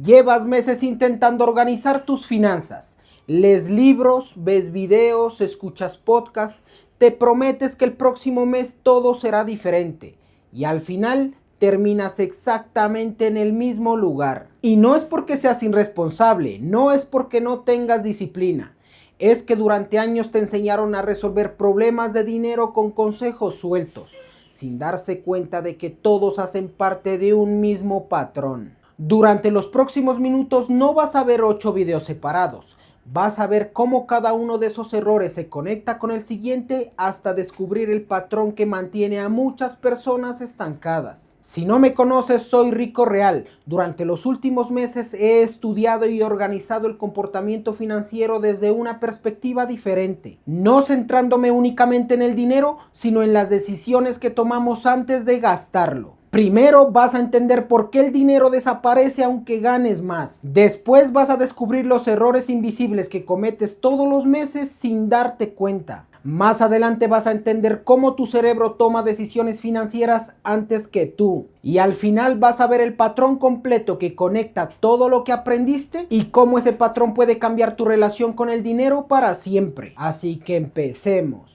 Llevas meses intentando organizar tus finanzas. Lees libros, ves videos, escuchas podcasts, te prometes que el próximo mes todo será diferente y al final terminas exactamente en el mismo lugar. Y no es porque seas irresponsable, no es porque no tengas disciplina. Es que durante años te enseñaron a resolver problemas de dinero con consejos sueltos, sin darse cuenta de que todos hacen parte de un mismo patrón. Durante los próximos minutos no vas a ver 8 videos separados. Vas a ver cómo cada uno de esos errores se conecta con el siguiente hasta descubrir el patrón que mantiene a muchas personas estancadas. Si no me conoces, soy Rico Real. Durante los últimos meses he estudiado y organizado el comportamiento financiero desde una perspectiva diferente, no centrándome únicamente en el dinero, sino en las decisiones que tomamos antes de gastarlo. Primero vas a entender por qué el dinero desaparece aunque ganes más. Después vas a descubrir los errores invisibles que cometes todos los meses sin darte cuenta. Más adelante vas a entender cómo tu cerebro toma decisiones financieras antes que tú. Y al final vas a ver el patrón completo que conecta todo lo que aprendiste y cómo ese patrón puede cambiar tu relación con el dinero para siempre. Así que empecemos.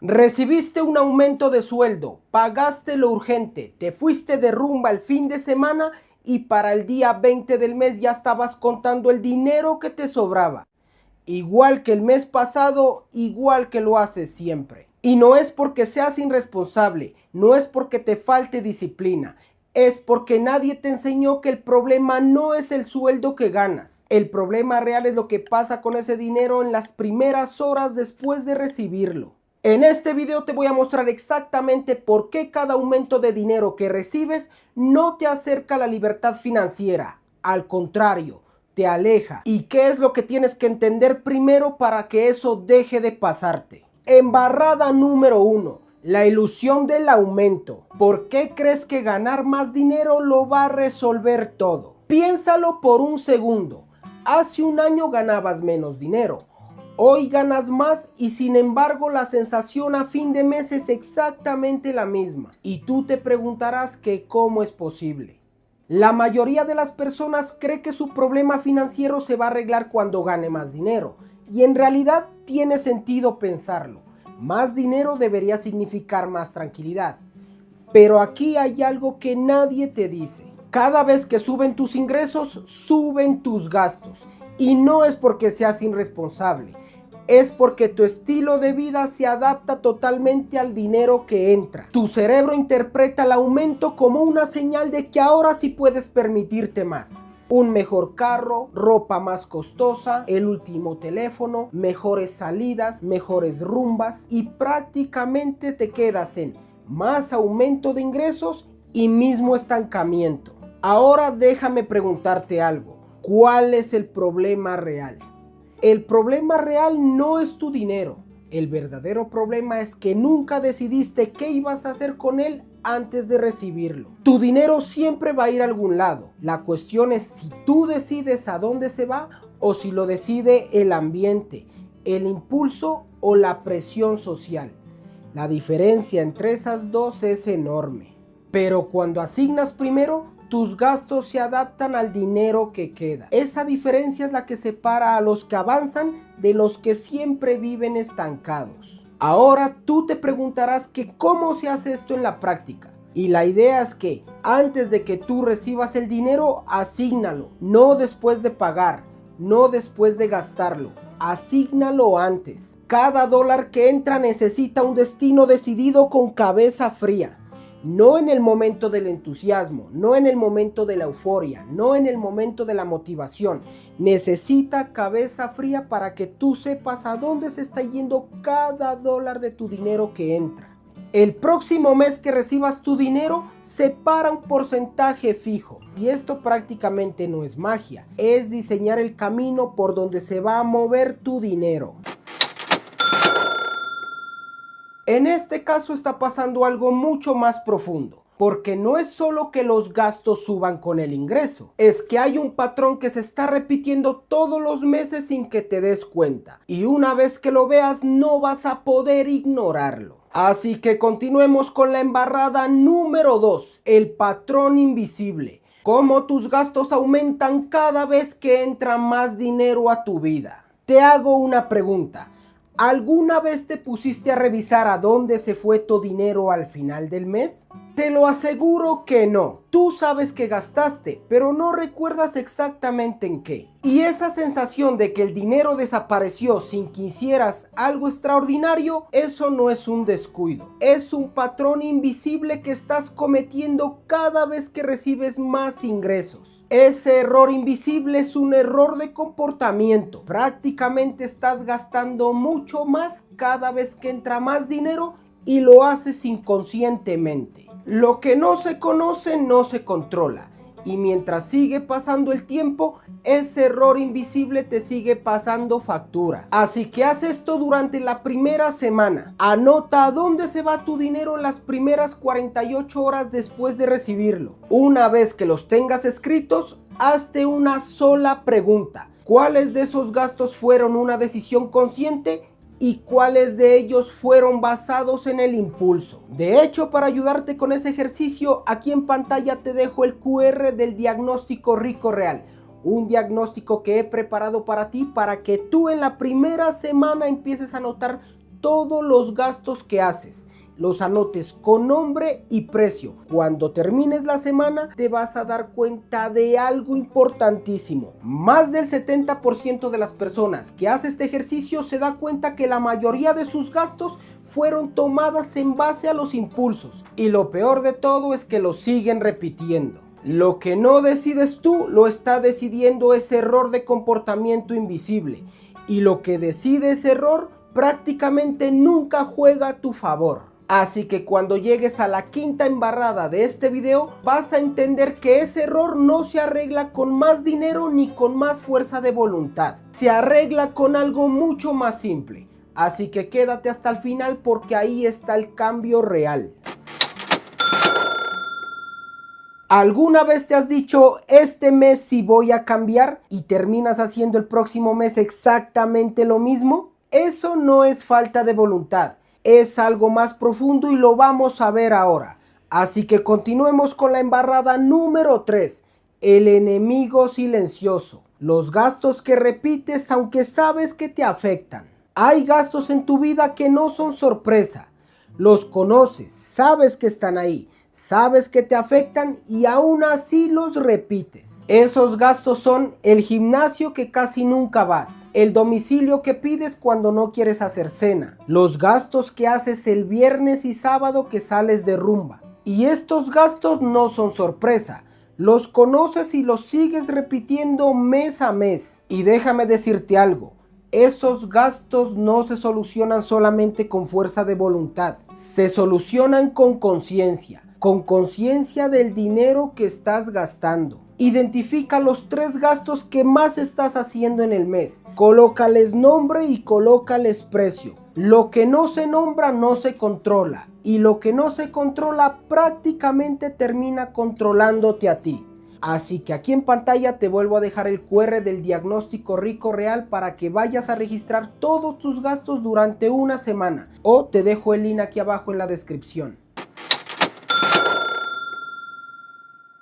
Recibiste un aumento de sueldo, pagaste lo urgente, te fuiste de rumba el fin de semana y para el día 20 del mes ya estabas contando el dinero que te sobraba. Igual que el mes pasado, igual que lo haces siempre. Y no es porque seas irresponsable, no es porque te falte disciplina, es porque nadie te enseñó que el problema no es el sueldo que ganas. El problema real es lo que pasa con ese dinero en las primeras horas después de recibirlo. En este video te voy a mostrar exactamente por qué cada aumento de dinero que recibes no te acerca a la libertad financiera. Al contrario, te aleja. ¿Y qué es lo que tienes que entender primero para que eso deje de pasarte? Embarrada número 1. La ilusión del aumento. ¿Por qué crees que ganar más dinero lo va a resolver todo? Piénsalo por un segundo. Hace un año ganabas menos dinero. Hoy ganas más y sin embargo la sensación a fin de mes es exactamente la misma. Y tú te preguntarás que cómo es posible. La mayoría de las personas cree que su problema financiero se va a arreglar cuando gane más dinero. Y en realidad tiene sentido pensarlo. Más dinero debería significar más tranquilidad. Pero aquí hay algo que nadie te dice. Cada vez que suben tus ingresos, suben tus gastos. Y no es porque seas irresponsable. Es porque tu estilo de vida se adapta totalmente al dinero que entra. Tu cerebro interpreta el aumento como una señal de que ahora sí puedes permitirte más. Un mejor carro, ropa más costosa, el último teléfono, mejores salidas, mejores rumbas y prácticamente te quedas en más aumento de ingresos y mismo estancamiento. Ahora déjame preguntarte algo. ¿Cuál es el problema real? El problema real no es tu dinero. El verdadero problema es que nunca decidiste qué ibas a hacer con él antes de recibirlo. Tu dinero siempre va a ir a algún lado. La cuestión es si tú decides a dónde se va o si lo decide el ambiente, el impulso o la presión social. La diferencia entre esas dos es enorme. Pero cuando asignas primero, tus gastos se adaptan al dinero que queda. Esa diferencia es la que separa a los que avanzan de los que siempre viven estancados. Ahora tú te preguntarás que cómo se hace esto en la práctica. Y la idea es que antes de que tú recibas el dinero, asígnalo. No después de pagar, no después de gastarlo. Asígnalo antes. Cada dólar que entra necesita un destino decidido con cabeza fría. No en el momento del entusiasmo, no en el momento de la euforia, no en el momento de la motivación. Necesita cabeza fría para que tú sepas a dónde se está yendo cada dólar de tu dinero que entra. El próximo mes que recibas tu dinero, separa un porcentaje fijo. Y esto prácticamente no es magia, es diseñar el camino por donde se va a mover tu dinero. En este caso está pasando algo mucho más profundo. Porque no es solo que los gastos suban con el ingreso, es que hay un patrón que se está repitiendo todos los meses sin que te des cuenta. Y una vez que lo veas no vas a poder ignorarlo. Así que continuemos con la embarrada número 2, el patrón invisible. Cómo tus gastos aumentan cada vez que entra más dinero a tu vida. Te hago una pregunta. ¿Alguna vez te pusiste a revisar a dónde se fue tu dinero al final del mes? Te lo aseguro que no. Tú sabes que gastaste, pero no recuerdas exactamente en qué. Y esa sensación de que el dinero desapareció sin que hicieras algo extraordinario, eso no es un descuido. Es un patrón invisible que estás cometiendo cada vez que recibes más ingresos. Ese error invisible es un error de comportamiento. Prácticamente estás gastando mucho más cada vez que entra más dinero y lo haces inconscientemente. Lo que no se conoce no se controla. Y mientras sigue pasando el tiempo, ese error invisible te sigue pasando factura. Así que haz esto durante la primera semana. Anota a dónde se va tu dinero en las primeras 48 horas después de recibirlo. Una vez que los tengas escritos, hazte una sola pregunta. ¿Cuáles de esos gastos fueron una decisión consciente? ¿Y cuáles de ellos fueron basados en el impulso? De hecho, para ayudarte con ese ejercicio, aquí en pantalla te dejo el QR del diagnóstico Rico Real. Un diagnóstico que he preparado para ti para que tú en la primera semana empieces a anotar todos los gastos que haces. Los anotes con nombre y precio. Cuando termines la semana te vas a dar cuenta de algo importantísimo. Más del 70% de las personas que hace este ejercicio se da cuenta que la mayoría de sus gastos fueron tomadas en base a los impulsos. Y lo peor de todo es que lo siguen repitiendo. Lo que no decides tú lo está decidiendo ese error de comportamiento invisible. Y lo que decide ese error prácticamente nunca juega a tu favor. Así que cuando llegues a la quinta embarrada de este video, vas a entender que ese error no se arregla con más dinero ni con más fuerza de voluntad. Se arregla con algo mucho más simple. Así que quédate hasta el final porque ahí está el cambio real. ¿Alguna vez te has dicho, este mes sí voy a cambiar y terminas haciendo el próximo mes exactamente lo mismo? Eso no es falta de voluntad. Es algo más profundo y lo vamos a ver ahora. Así que continuemos con la embarrada número 3, el enemigo silencioso. Los gastos que repites aunque sabes que te afectan. Hay gastos en tu vida que no son sorpresa. Los conoces, sabes que están ahí, sabes que te afectan y aún así los repites. Esos gastos son el gimnasio que casi nunca vas, el domicilio que pides cuando no quieres hacer cena, los gastos que haces el viernes y sábado que sales de rumba. Y estos gastos no son sorpresa, los conoces y los sigues repitiendo mes a mes. Y déjame decirte algo. Esos gastos no se solucionan solamente con fuerza de voluntad, se solucionan con conciencia del dinero que estás gastando. Identifica los 3 gastos que más estás haciendo en el mes. Colócales nombre y colócales precio. Lo que no se nombra no se controla y lo que no se controla prácticamente termina controlándote a ti. Así que aquí en pantalla te vuelvo a dejar el QR del diagnóstico Rico Real para que vayas a registrar todos tus gastos durante una semana. O te dejo el link aquí abajo en la descripción.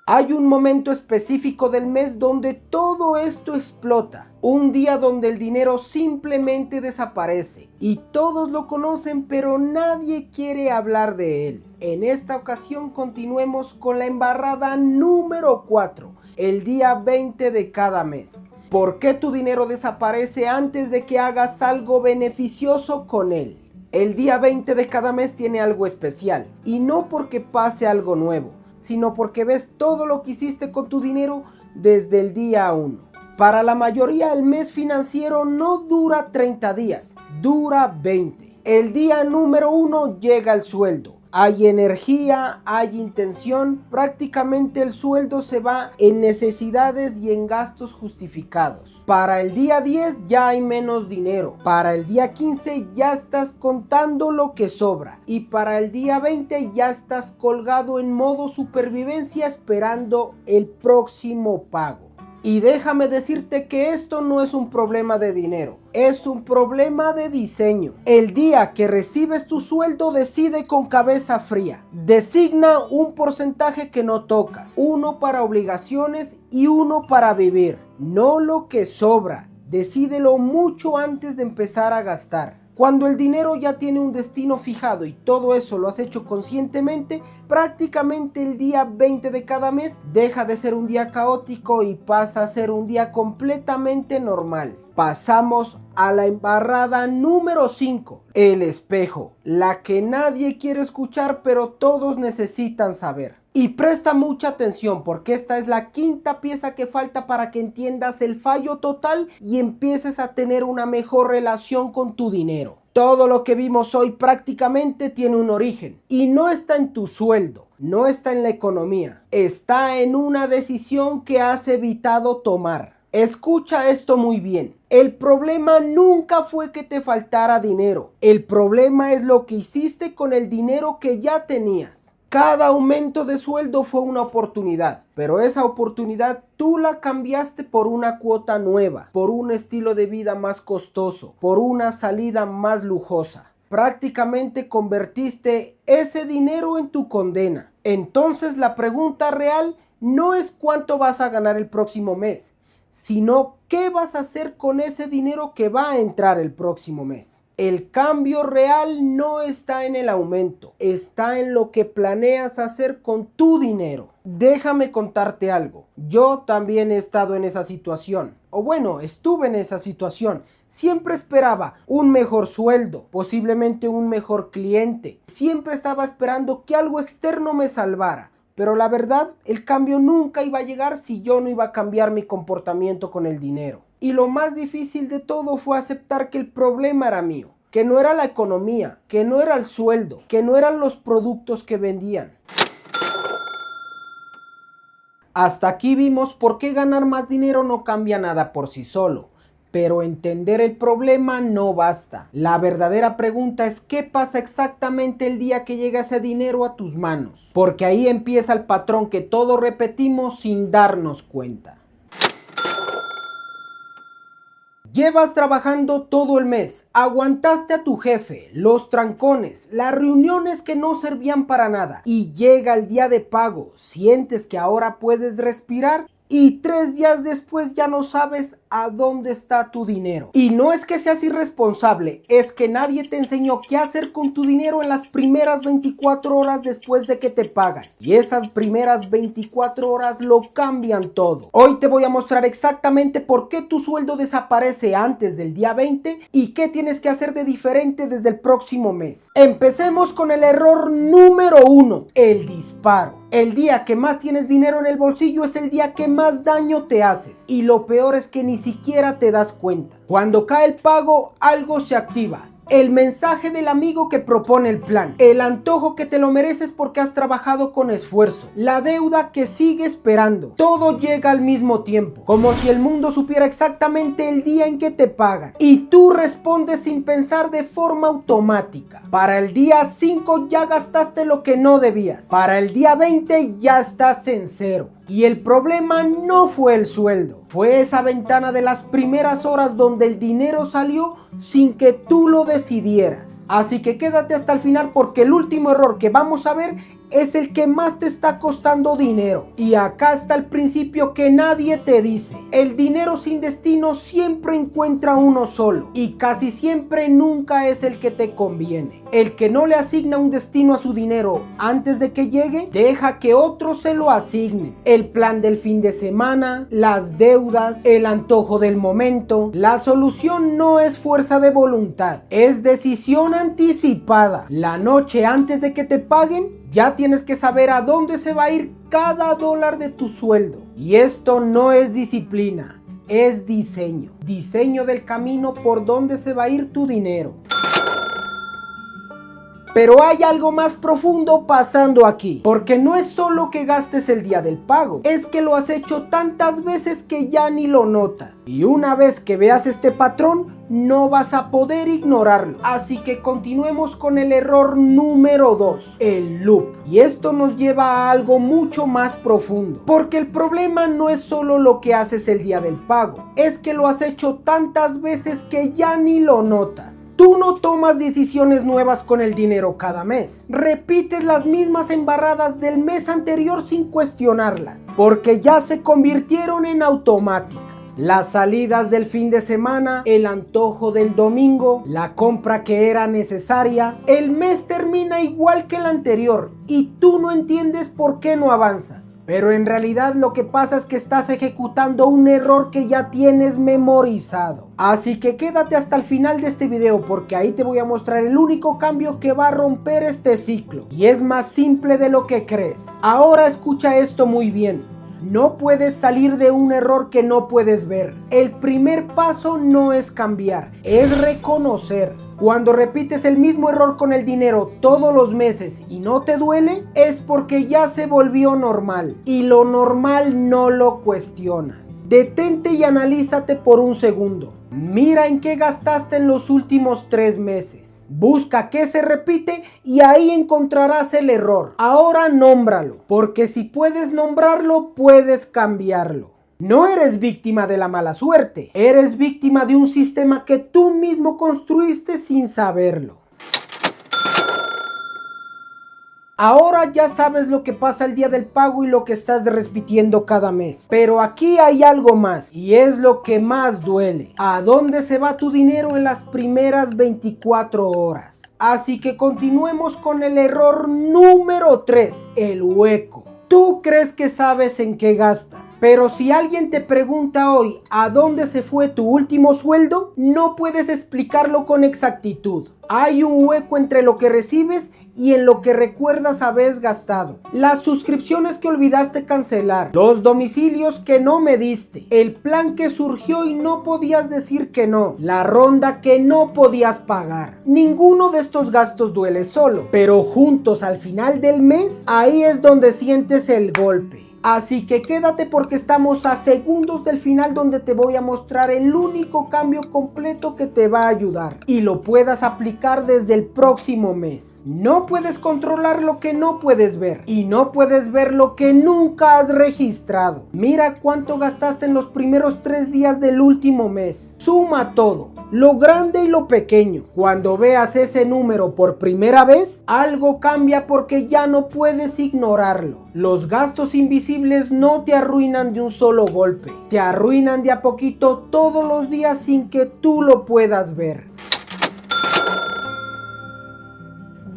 Hay un momento específico del mes donde todo esto explota. Un día donde el dinero simplemente desaparece. Y todos lo conocen, pero nadie quiere hablar de él. En esta ocasión continuemos con la embarrada número 4. El día 20 de cada mes. ¿Por qué tu dinero desaparece antes de que hagas algo beneficioso con él? El día 20 de cada mes tiene algo especial. Y no porque pase algo nuevo, sino porque ves todo lo que hiciste con tu dinero desde el día 1. Para la mayoría el mes financiero no dura 30 días, dura 20. El día número 1 llega el sueldo. Hay energía, hay intención, prácticamente el sueldo se va en necesidades y en gastos justificados. Para el día 10 ya hay menos dinero, para el día 15 ya estás contando lo que sobra y para el día 20 ya estás colgado en modo supervivencia esperando el próximo pago. Y déjame decirte que esto no es un problema de dinero, es un problema de diseño. El día que recibes tu sueldo, decide con cabeza fría. Designa un porcentaje que no tocas, uno para obligaciones y uno para vivir, no lo que sobra. Decídelo mucho antes de empezar a gastar. Cuando el dinero ya tiene un destino fijado y todo eso lo has hecho conscientemente, prácticamente el día 20 de cada mes deja de ser un día caótico y pasa a ser un día completamente normal. Pasamos a la embarrada número 5, el espejo, la que nadie quiere escuchar pero todos necesitan saber. Y presta mucha atención porque esta es la quinta pieza que falta para que entiendas el fallo total y empieces a tener una mejor relación con tu dinero. Todo lo que vimos hoy prácticamente tiene un origen y no está en tu sueldo, no está en la economía, está en una decisión que has evitado tomar. Escucha esto muy bien. El problema nunca fue que te faltara dinero. El problema es lo que hiciste con el dinero que ya tenías. Cada aumento de sueldo fue una oportunidad, pero esa oportunidad tú la cambiaste por una cuota nueva, por un estilo de vida más costoso, por una salida más lujosa. Prácticamente convertiste ese dinero en tu condena. Entonces la pregunta real no es cuánto vas a ganar el próximo mes, sino qué vas a hacer con ese dinero que va a entrar el próximo mes. El cambio real no está en el aumento, está en lo que planeas hacer con tu dinero. Déjame contarte algo. Yo también he estado en esa situación. O bueno, estuve en esa situación. Siempre esperaba un mejor sueldo, posiblemente un mejor cliente. Siempre estaba esperando que algo externo me salvara. Pero la verdad, el cambio nunca iba a llegar si yo no iba a cambiar mi comportamiento con el dinero. Y lo más difícil de todo fue aceptar que el problema era mío, que no era la economía, que no era el sueldo, que no eran los productos que vendían. Hasta aquí vimos por qué ganar más dinero no cambia nada por sí solo. Pero entender el problema no basta. La verdadera pregunta es qué pasa exactamente el día que llega ese dinero a tus manos. Porque ahí empieza el patrón que todos repetimos sin darnos cuenta. Llevas trabajando todo el mes, aguantaste a tu jefe, los trancones, las reuniones que no servían para nada y llega el día de pago, sientes que ahora puedes respirar y 3 días después ya no sabes a dónde está tu dinero. Y no es que seas irresponsable, es que nadie te enseñó qué hacer con tu dinero en las primeras 24 horas después de que te pagan. Y esas primeras 24 horas lo cambian todo. Hoy te voy a mostrar exactamente por qué tu sueldo desaparece antes del día 20 y qué tienes que hacer de diferente desde el próximo mes. Empecemos con el error número 1, el disparo. El día que más tienes dinero en el bolsillo es el día que más daño te haces. Y lo peor es que ni siquiera te das cuenta. Cuando cae el pago, algo se activa. El mensaje del amigo que propone el plan, el antojo que te lo mereces porque has trabajado con esfuerzo, la deuda que sigue esperando, todo llega al mismo tiempo, como si el mundo supiera exactamente el día en que te pagan y tú respondes sin pensar de forma automática. Para el día 5 ya gastaste lo que no debías, para el día 20 ya estás en cero. Y el problema no fue el sueldo, fue esa ventana de las primeras horas donde el dinero salió sin que tú lo decidieras. Así que quédate hasta el final porque el último error que vamos a ver es el que más te está costando dinero. Y acá está el principio que nadie te dice. El dinero sin destino siempre encuentra uno solo y casi siempre nunca es el que te conviene. El que no le asigna un destino a su dinero antes de que llegue, deja que otros se lo asignen. El plan del fin de semana, las deudas, el antojo del momento. La solución no es fuerza de voluntad, es decisión anticipada. La noche antes de que te paguen, ya tienes que saber a dónde se va a ir cada dólar de tu sueldo. Y esto no es disciplina, es diseño. Diseño del camino por donde se va a ir tu dinero. Pero hay algo más profundo pasando aquí, porque no es solo que gastes el día del pago, es que lo has hecho tantas veces que ya ni lo notas. Y una vez que veas este patrón, no vas a poder ignorarlo. Así que continuemos con el error número 2, el loop. Y esto nos lleva a algo mucho más profundo, porque el problema no es solo lo que haces el día del pago, es que lo has hecho tantas veces que ya ni lo notas. Tú no tomas decisiones nuevas con el dinero cada mes. Repites las mismas embarradas del mes anterior sin cuestionarlas, porque ya se convirtieron en automáticas. Las salidas del fin de semana, el antojo del domingo, la compra que era necesaria. El mes termina igual que el anterior y tú no entiendes por qué no avanzas. Pero en realidad lo que pasa es que estás ejecutando un error que ya tienes memorizado. Así que quédate hasta el final de este video, porque ahí te voy a mostrar el único cambio que va a romper este ciclo. Y es más simple de lo que crees. Ahora escucha esto muy bien. No puedes salir de un error que no puedes ver. El primer paso no es cambiar, es reconocer. Cuando repites el mismo error con el dinero todos los meses y no te duele, es porque ya se volvió normal. Y lo normal no lo cuestionas. Detente y analízate por un segundo. Mira en qué gastaste en los últimos 3 meses. Busca qué se repite y ahí encontrarás el error. Ahora nómbralo, porque si puedes nombrarlo, puedes cambiarlo. No eres víctima de la mala suerte, eres víctima de un sistema que tú mismo construiste sin saberlo. Ahora ya sabes lo que pasa el día del pago y lo que estás repitiendo cada mes. Pero aquí hay algo más, y es lo que más duele. ¿A dónde se va tu dinero en las primeras 24 horas? Así que continuemos con el error número 3, el hueco. Tú crees que sabes en qué gastas, pero si alguien te pregunta hoy ¿a dónde se fue tu último sueldo? No puedes explicarlo con exactitud. Hay un hueco entre lo que recibes y en lo que recuerdas haber gastado. Las suscripciones que olvidaste cancelar, los domicilios que no mediste, el plan que surgió y no podías decir que no, la ronda que no podías pagar. Ninguno de estos gastos duele solo, pero juntos al final del mes, ahí es donde sientes el golpe. Así que quédate, porque estamos a segundos del final, donde te voy a mostrar el único cambio completo que te va a ayudar y lo puedas aplicar desde el próximo mes. No puedes controlar lo que no puedes ver y no puedes ver lo que nunca has registrado. Mira cuánto gastaste en los primeros 3 días del último mes. Suma todo, lo grande y lo pequeño. Cuando veas ese número por primera vez, algo cambia, porque ya no puedes ignorarlo. Los gastos invisibles no te arruinan de un solo golpe, te arruinan de a poquito todos los días sin que tú lo puedas ver.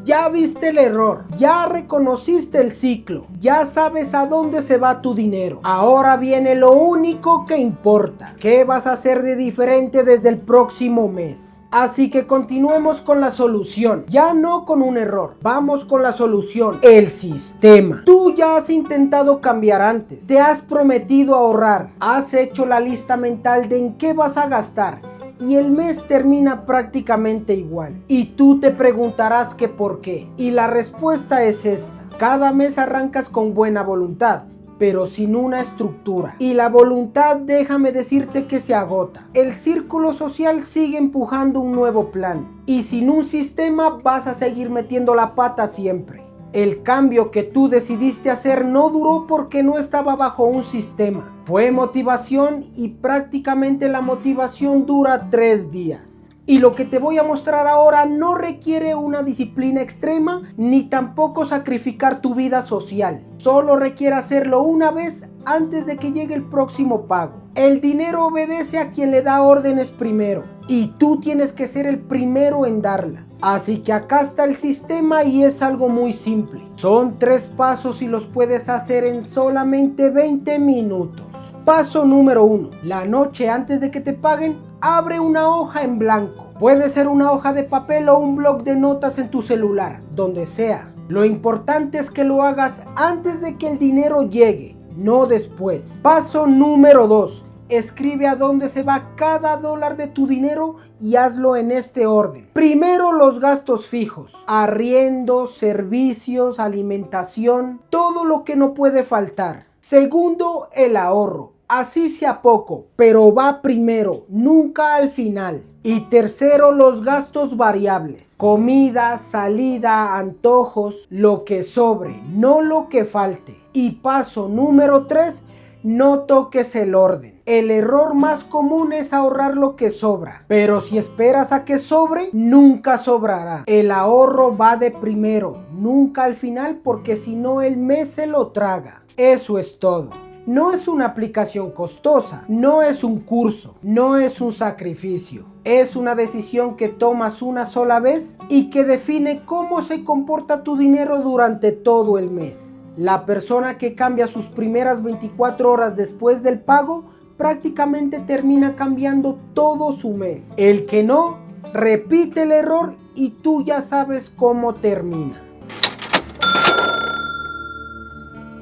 Ya viste el error, ya reconociste el ciclo, ya sabes a dónde se va tu dinero. Ahora viene lo único que importa. ¿Qué vas a hacer de diferente desde el próximo mes? Así que continuemos con la solución, ya no con un error. Vamos con la solución, el sistema. Tú ya has intentado cambiar antes, te has prometido ahorrar, has hecho la lista mental de en qué vas a gastar, y el mes termina prácticamente igual. Y tú te preguntarás que por qué. Y la respuesta es esta. Cada mes arrancas con buena voluntad, pero sin una estructura. Y la voluntad, déjame decirte que se agota. El círculo social sigue empujando un nuevo plan. Y sin un sistema vas a seguir metiendo la pata siempre. El cambio que tú decidiste hacer no duró porque no estaba bajo un sistema. Fue motivación, y prácticamente la motivación dura 3 días. Y lo que te voy a mostrar ahora no requiere una disciplina extrema ni tampoco sacrificar tu vida social. Solo requiere hacerlo una vez antes de que llegue el próximo pago. El dinero obedece a quien le da órdenes primero, y tú tienes que ser el primero en darlas. Así que acá está el sistema, y es algo muy simple. Son 3 pasos y los puedes hacer en solamente 20 minutos. Paso número 1. La noche antes de que te paguen, abre una hoja en blanco. Puede ser una hoja de papel o un bloc de notas en tu celular, donde sea. Lo importante es que lo hagas antes de que el dinero llegue, no después. Paso número 2. Escribe a dónde se va cada dólar de tu dinero y hazlo en este orden. Primero, los gastos fijos: arriendo, servicios, alimentación, todo lo que no puede faltar. Segundo, el ahorro. Así sea poco, pero va primero, nunca al final. Y tercero, los gastos variables: comida, salida, antojos, lo que sobre, no lo que falte. Y paso número 3, no toques el orden. El error más común es ahorrar lo que sobra, pero si esperas a que sobre, nunca sobrará. El ahorro va de primero, nunca al final, porque si no el mes se lo traga. Eso es todo. No es una aplicación costosa, no es un curso, no es un sacrificio. Es una decisión que tomas una sola vez y que define cómo se comporta tu dinero durante todo el mes. La persona que cambia sus primeras 24 horas después del pago prácticamente termina cambiando todo su mes. El que no, repite el error y tú ya sabes cómo termina.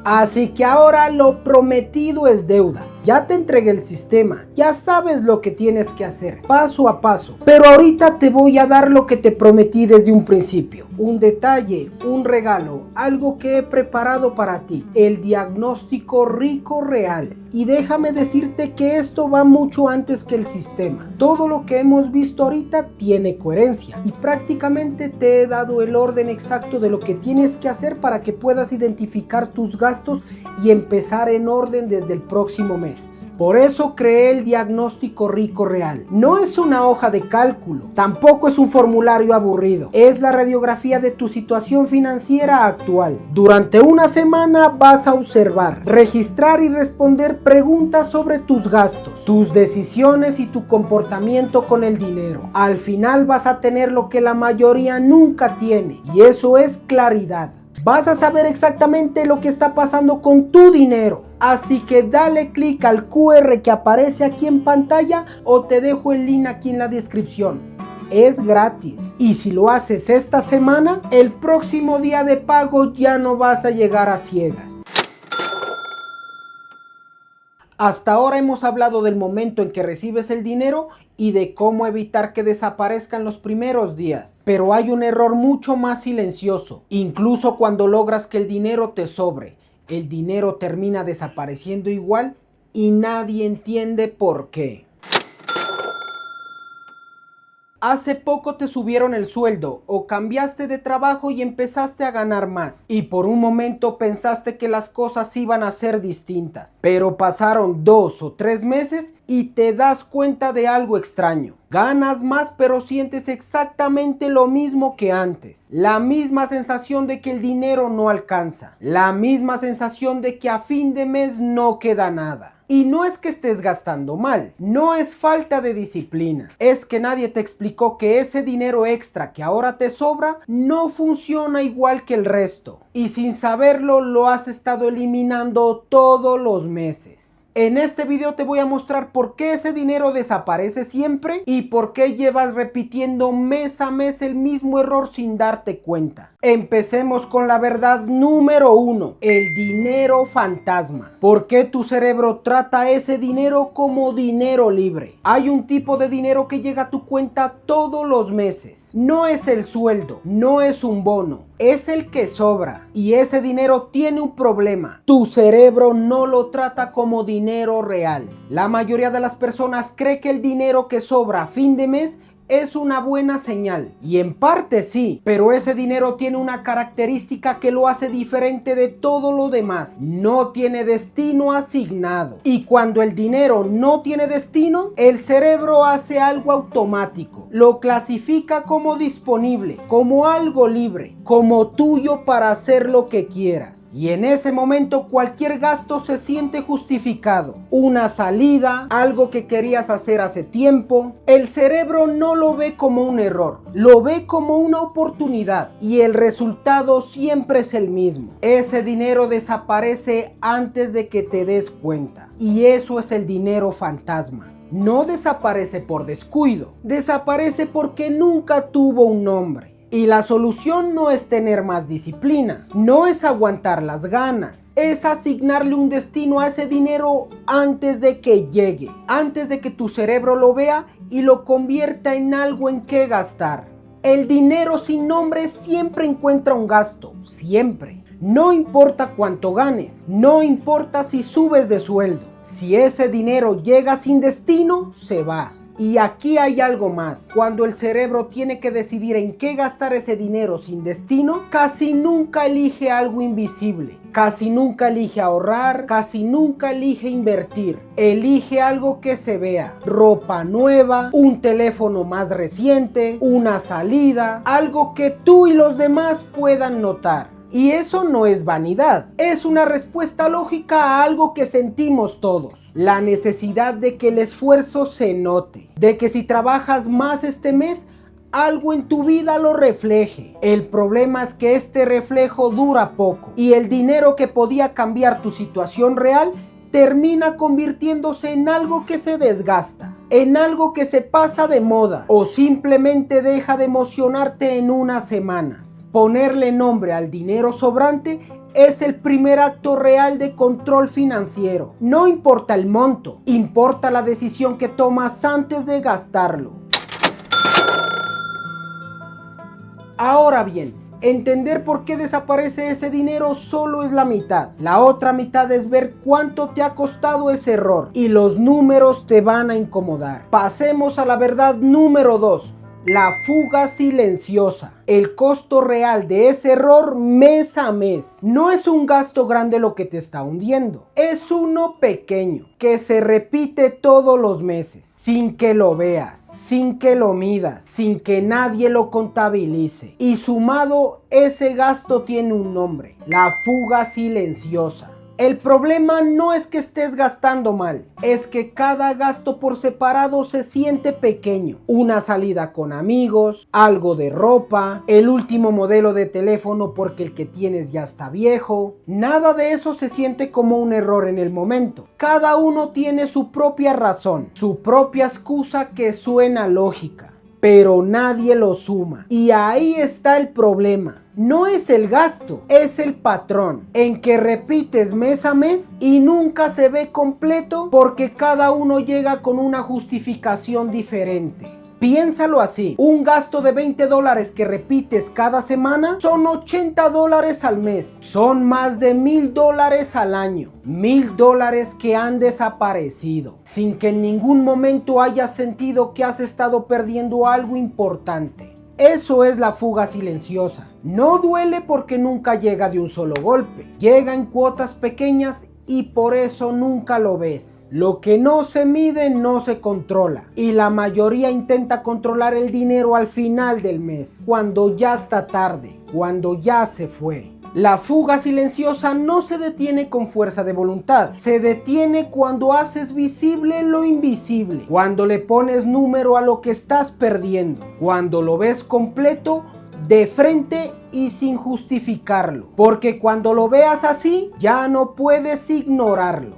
Así que ahora lo prometido es deuda. Ya te entregué el sistema, ya sabes lo que tienes que hacer, paso a paso. Pero ahorita te voy a dar lo que te prometí desde un principio. Un detalle, un regalo, algo que he preparado para ti. El diagnóstico rico real. Y déjame decirte que esto va mucho antes que el sistema. Todo lo que hemos visto ahorita tiene coherencia. Y prácticamente te he dado el orden exacto de lo que tienes que hacer para que puedas identificar tus gastos y empezar en orden desde el próximo mes. Por eso creé el diagnóstico rico real. No es una hoja de cálculo, tampoco es un formulario aburrido. Es la radiografía de tu situación financiera actual. Durante una semana vas a observar, registrar y responder preguntas sobre tus gastos, tus decisiones y tu comportamiento con el dinero. Al final vas a tener lo que la mayoría nunca tiene, y eso es claridad. Vas a saber exactamente lo que está pasando con tu dinero. Así que dale clic al QR que aparece aquí en pantalla o te dejo el link aquí en la descripción. Es gratis. Y si lo haces esta semana, el próximo día de pago ya no vas a llegar a ciegas. Hasta ahora hemos hablado del momento en que recibes el dinero y de cómo evitar que desaparezcan los primeros días. Pero hay un error mucho más silencioso. Incluso cuando logras que el dinero te sobre, el dinero termina desapareciendo igual y nadie entiende por qué. Hace poco te subieron el sueldo o cambiaste de trabajo y empezaste a ganar más. Y por un momento pensaste que las cosas iban a ser distintas. Pero pasaron 2 o 3 meses y te das cuenta de algo extraño. Ganas más pero sientes exactamente lo mismo que antes. La misma sensación de que el dinero no alcanza. La misma sensación de que a fin de mes no queda nada. Y no es que estés gastando mal, no es falta de disciplina, es que nadie te explicó que ese dinero extra que ahora te sobra no funciona igual que el resto. Y sin saberlo lo has estado eliminando todos los meses. En este video te voy a mostrar por qué ese dinero desaparece siempre y por qué llevas repitiendo mes a mes el mismo error sin darte cuenta. Empecemos con la verdad número 1, el dinero fantasma. ¿Por qué tu cerebro trata ese dinero como dinero libre? Hay un tipo de dinero que llega a tu cuenta todos los meses. No es el sueldo, no es un bono, es el que sobra. Y ese dinero tiene un problema. Tu cerebro no lo trata como dinero real. La mayoría de las personas cree que el dinero que sobra a fin de mes es una buena señal. Y en parte sí, pero ese dinero tiene una característica que lo hace diferente de todo lo demás. No tiene destino asignado. Y cuando el dinero no tiene destino, el cerebro hace algo automático. Lo clasifica como disponible, como algo libre, como tuyo para hacer lo que quieras. Y en ese momento cualquier gasto se siente justificado. Una salida, algo que querías hacer hace tiempo. El cerebro no lo ve como un error, lo ve como una oportunidad y el resultado siempre es el mismo. Ese dinero desaparece antes de que te des cuenta y eso es el dinero fantasma. No desaparece por descuido, desaparece porque nunca tuvo un nombre. Y la solución no es tener más disciplina, no es aguantar las ganas, es asignarle un destino a ese dinero antes de que llegue, antes de que tu cerebro lo vea y lo convierta en algo en que gastar. El dinero sin nombre siempre encuentra un gasto, siempre. No importa cuánto ganes, no importa si subes de sueldo, si ese dinero llega sin destino, se va. Y aquí hay algo más. Cuando el cerebro tiene que decidir en qué gastar ese dinero sin destino, casi nunca elige algo invisible. Casi nunca elige ahorrar, casi nunca elige invertir. Elige algo que se vea. Ropa nueva, un teléfono más reciente, una salida, algo que tú y los demás puedan notar. Y eso no es vanidad, es una respuesta lógica a algo que sentimos todos. La necesidad de que el esfuerzo se note, de que si trabajas más este mes, algo en tu vida lo refleje. El problema es que este reflejo dura poco y el dinero que podía cambiar tu situación real termina convirtiéndose en algo que se desgasta, en algo que se pasa de moda o simplemente deja de emocionarte en unas semanas. Ponerle nombre al dinero sobrante es el primer acto real de control financiero. No importa el monto, importa la decisión que tomas antes de gastarlo. Ahora bien, entender por qué desaparece ese dinero solo es la mitad. La otra mitad es ver cuánto te ha costado ese error y los números te van a incomodar. Pasemos a la verdad número 2. La fuga silenciosa. El costo real de ese error mes a mes. No es un gasto grande lo que te está hundiendo. Es uno pequeño que se repite todos los meses. Sin que lo veas, sin que lo midas, sin que nadie lo contabilice. Y sumado, ese gasto tiene un nombre. La fuga silenciosa. El problema no es que estés gastando mal, es que cada gasto por separado se siente pequeño. Una salida con amigos, algo de ropa, el último modelo de teléfono porque el que tienes ya está viejo. Nada de eso se siente como un error en el momento. Cada uno tiene su propia razón, su propia excusa que suena lógica. Pero nadie lo suma. Y ahí está el problema. No es el gasto, es el patrón en que repites mes a mes y nunca se ve completo porque cada uno llega con una justificación diferente. Piénsalo así, un gasto de $20 que repites cada semana son $80 al mes, son más de $1000 al año, $1000 que han desaparecido, sin que en ningún momento hayas sentido que has estado perdiendo algo importante. Eso es la fuga silenciosa. No duele porque nunca llega de un solo golpe, llega en cuotas pequeñas y por eso nunca lo ves. Lo que no se mide no se controla y la mayoría intenta controlar el dinero al final del mes, cuando ya está tarde, cuando ya se fue. La fuga silenciosa no se detiene con fuerza de voluntad, se detiene cuando haces visible lo invisible, cuando le pones número a lo que estás perdiendo, cuando lo ves completo, de frente y sin justificarlo, porque cuando lo veas así, ya no puedes ignorarlo.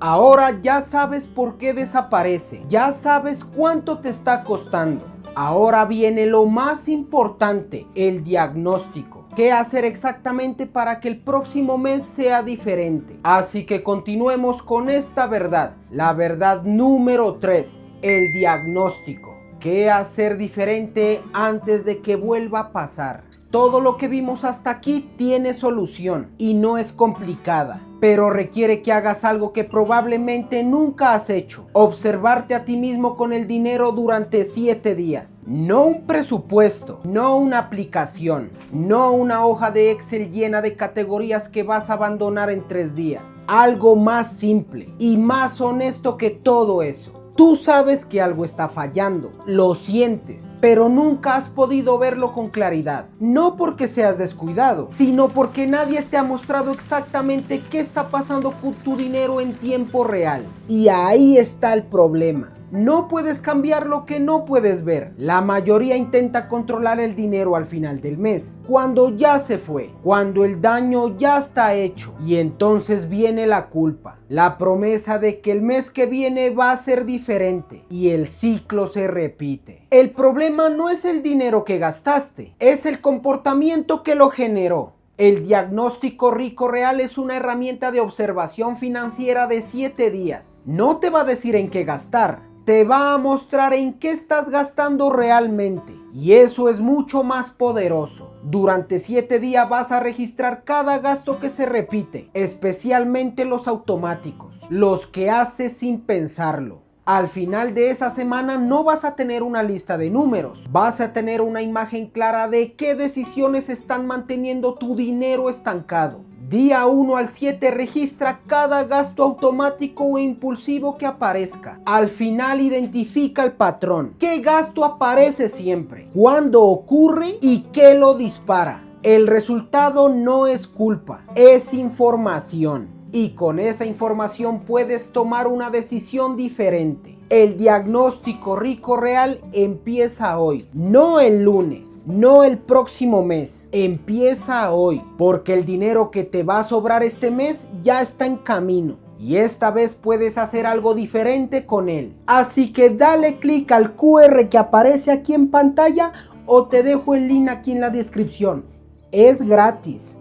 Ahora ya sabes por qué desaparece, ya sabes cuánto te está costando. Ahora viene lo más importante, el diagnóstico. ¿Qué hacer exactamente para que el próximo mes sea diferente? Así que continuemos con esta verdad, la verdad número 3, el diagnóstico. ¿Qué hacer diferente antes de que vuelva a pasar? Todo lo que vimos hasta aquí tiene solución y no es complicada, pero requiere que hagas algo que probablemente nunca has hecho. Observarte a ti mismo con el dinero durante 7 días. No un presupuesto, no una aplicación, no una hoja de Excel llena de categorías que vas a abandonar en 3 días. Algo más simple y más honesto que todo eso. Tú sabes que algo está fallando, lo sientes, pero nunca has podido verlo con claridad. No porque seas descuidado, sino porque nadie te ha mostrado exactamente qué está pasando con tu dinero en tiempo real. Y ahí está el problema. No puedes cambiar lo que no puedes ver. La mayoría intenta controlar el dinero al final del mes, cuando ya se fue, cuando el daño ya está hecho. Y entonces viene la culpa, la promesa de que el mes que viene va a ser diferente y el ciclo se repite. El problema no es el dinero que gastaste, es el comportamiento que lo generó. El diagnóstico rico real es una herramienta de observación financiera de 7 días. No te va a decir en qué gastar, te va a mostrar en qué estás gastando realmente. Y eso es mucho más poderoso. Durante 7 días vas a registrar cada gasto que se repite, especialmente los automáticos, los que haces sin pensarlo. Al final de esa semana no vas a tener una lista de números, vas a tener una imagen clara de qué decisiones están manteniendo tu dinero estancado. Día 1 al 7 registra cada gasto automático o impulsivo que aparezca. Al final identifica el patrón. ¿Qué gasto aparece siempre? ¿Cuándo ocurre? ¿Y qué lo dispara? El resultado no es culpa, es información. Y con esa información puedes tomar una decisión diferente. El diagnóstico rico real empieza hoy, no el lunes, no el próximo mes, empieza hoy, porque el dinero que te va a sobrar este mes ya está en camino. Y esta vez puedes hacer algo diferente con él. Así que dale clic al QR que aparece aquí en pantalla o te dejo el link aquí en la descripción. Es gratis.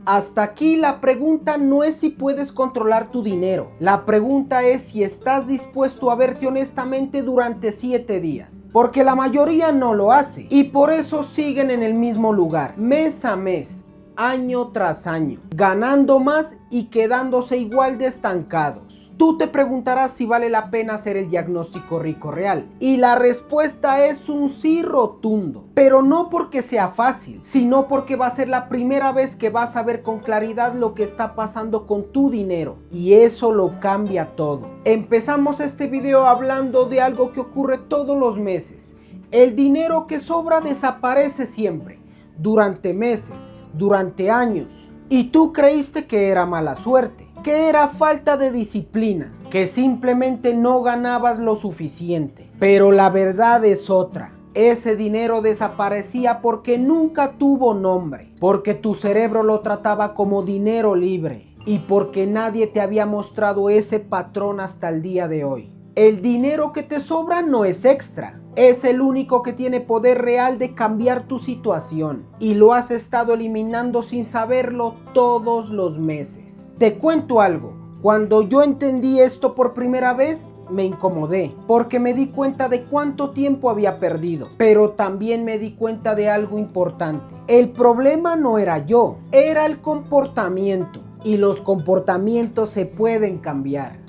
Hasta aquí la pregunta no es si puedes controlar tu dinero. La pregunta es si estás dispuesto a verte honestamente durante 7 días. Porque la mayoría no lo hace. Y por eso siguen en el mismo lugar, mes a mes, año tras año, ganando más y quedándose igual de estancados. Tú te preguntarás si vale la pena hacer el diagnóstico rico real. Y la respuesta es un sí rotundo. Pero no porque sea fácil, sino porque va a ser la primera vez que vas a ver con claridad lo que está pasando con tu dinero. Y eso lo cambia todo. Empezamos este video hablando de algo que ocurre todos los meses. El dinero que sobra desaparece siempre, durante meses, durante años. Y tú creíste que era mala suerte, que era falta de disciplina, que simplemente no ganabas lo suficiente. Pero la verdad es otra. Ese dinero desaparecía porque nunca tuvo nombre, porque tu cerebro lo trataba como dinero libre y porque nadie te había mostrado ese patrón hasta el día de hoy. El dinero que te sobra no es extra, es el único que tiene poder real de cambiar tu situación y lo has estado eliminando sin saberlo todos los meses. Te cuento algo, cuando yo entendí esto por primera vez me incomodé porque me di cuenta de cuánto tiempo había perdido, pero también me di cuenta de algo importante. El problema no era yo, era el comportamiento y los comportamientos se pueden cambiar.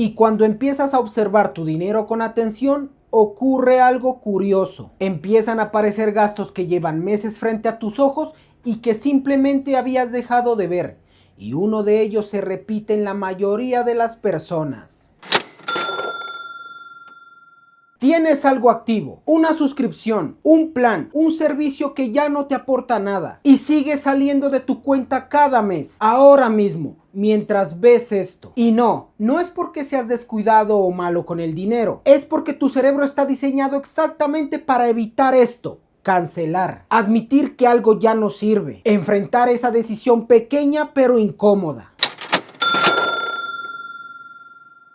Y cuando empiezas a observar tu dinero con atención, ocurre algo curioso. Empiezan a aparecer gastos que llevan meses frente a tus ojos y que simplemente habías dejado de ver. Y uno de ellos se repite en la mayoría de las personas. Tienes algo activo, una suscripción, un plan, un servicio que ya no te aporta nada y sigue saliendo de tu cuenta cada mes, ahora mismo, mientras ves esto. Y no es porque seas descuidado o malo con el dinero, es porque tu cerebro está diseñado exactamente para evitar esto. Cancelar, admitir que algo ya no sirve, enfrentar esa decisión pequeña pero incómoda.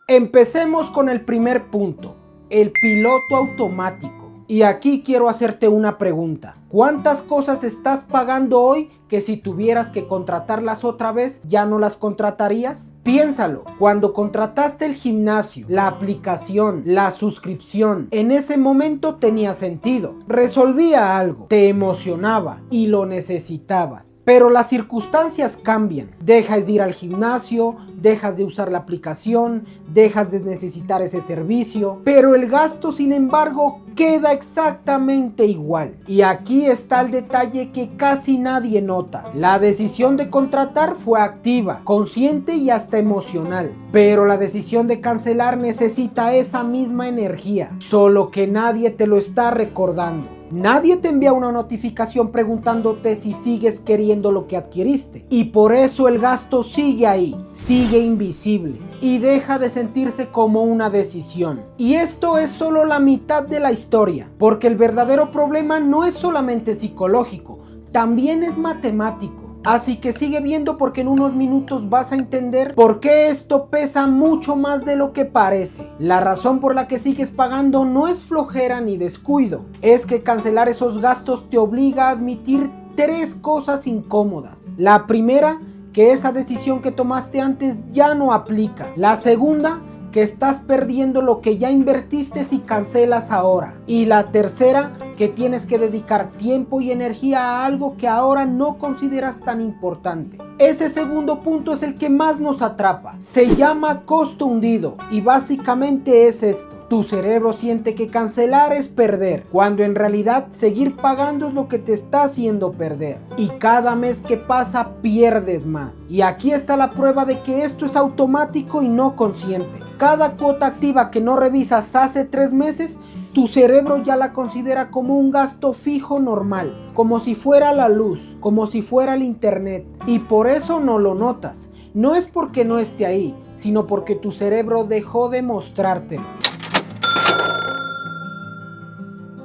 Empecemos con el primer punto. El piloto automático. Y aquí quiero hacerte una pregunta. ¿Cuántas cosas estás pagando hoy que si tuvieras que contratarlas otra vez ya no las contratarías? Piénsalo, cuando contrataste el gimnasio, la aplicación, la suscripción, en ese momento tenía sentido, resolvía algo, te emocionaba y lo necesitabas. Pero las circunstancias cambian, dejas de ir al gimnasio, dejas de usar la aplicación, dejas de necesitar ese servicio, pero el gasto sin embargo queda exactamente igual. Y aquí está el detalle que casi nadie nota. La decisión de contratar fue activa, consciente y hasta emocional, pero la decisión de cancelar necesita esa misma energía, solo que nadie te lo está recordando. Nadie te envía una notificación preguntándote si sigues queriendo lo que adquiriste. Y por eso el gasto sigue ahí, sigue invisible y deja de sentirse como una decisión. Y esto es solo la mitad de la historia, porque el verdadero problema no es solamente psicológico, también es matemático. Así que sigue viendo porque en unos minutos vas a entender por qué esto pesa mucho más de lo que parece. La razón por la que sigues pagando no es flojera ni descuido, es que cancelar esos gastos te obliga a admitir 3 cosas incómodas. La primera, que esa decisión que tomaste antes ya no aplica. La segunda, que estás perdiendo lo que ya invertiste si cancelas ahora. Y la tercera, que tienes que dedicar tiempo y energía a algo que ahora no consideras tan importante. Ese segundo punto es el que más nos atrapa. Se llama costo hundido y básicamente es esto. Tu cerebro siente que cancelar es perder, cuando en realidad seguir pagando es lo que te está haciendo perder. Y cada mes que pasa pierdes más. Y aquí está la prueba de que esto es automático y no consciente. Cada cuota activa que no revisas hace 3 meses, tu cerebro ya la considera como un gasto fijo normal, como si fuera la luz, como si fuera el internet. Y por eso no lo notas. No es porque no esté ahí, sino porque tu cerebro dejó de mostrártelo.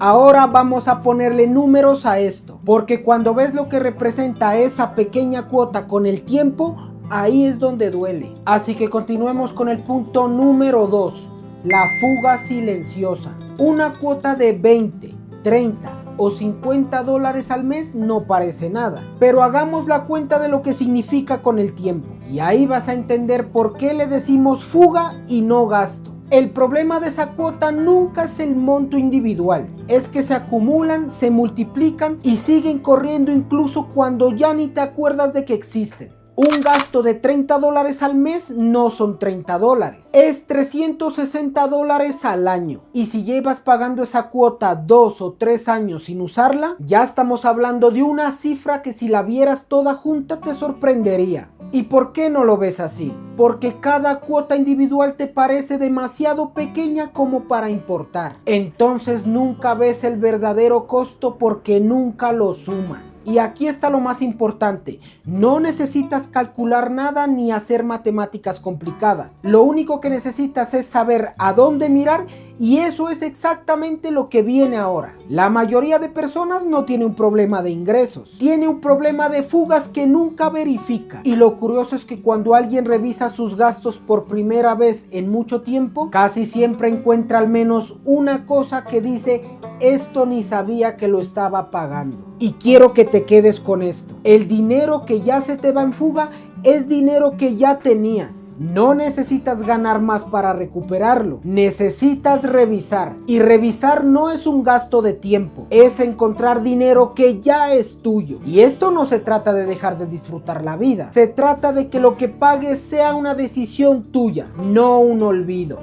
Ahora vamos a ponerle números a esto, porque cuando ves lo que representa esa pequeña cuota con el tiempo, ahí es donde duele. Así que continuemos con el punto número 2, la fuga silenciosa. Una cuota de 20, 30 o 50 dólares al mes no parece nada, pero hagamos la cuenta de lo que significa con el tiempo. Y ahí vas a entender por qué le decimos fuga y no gasto. El problema de esa cuota nunca es el monto individual, es que se acumulan, se multiplican y siguen corriendo incluso cuando ya ni te acuerdas de que existen. Un gasto de 30 dólares al mes no son 30 dólares, es 360 dólares al año. Y si llevas pagando esa cuota 2 o 3 años sin usarla, ya estamos hablando de una cifra que si la vieras toda junta te sorprendería. ¿Y por qué no lo ves así? Porque cada cuota individual te parece demasiado pequeña como para importar. Entonces nunca ves el verdadero costo porque nunca lo sumas. Y aquí está lo más importante, no necesitas calcular nada ni hacer matemáticas complicadas. Lo único que necesitas es saber a dónde mirar y eso es exactamente lo que viene ahora. La mayoría de personas no tiene un problema de ingresos, tiene un problema de fugas que nunca verifica. Y lo curioso es que cuando alguien revisa sus gastos por primera vez en mucho tiempo, casi siempre encuentra al menos una cosa que dice: esto ni sabía que lo estaba pagando. Y quiero que te quedes con esto. El dinero que ya se te va en fuga es dinero que ya tenías. No necesitas ganar más para recuperarlo. Necesitas revisar. Y revisar no es un gasto de tiempo. Es encontrar dinero que ya es tuyo. Y esto no se trata de dejar de disfrutar la vida. Se trata de que lo que pagues sea una decisión tuya, no un olvido.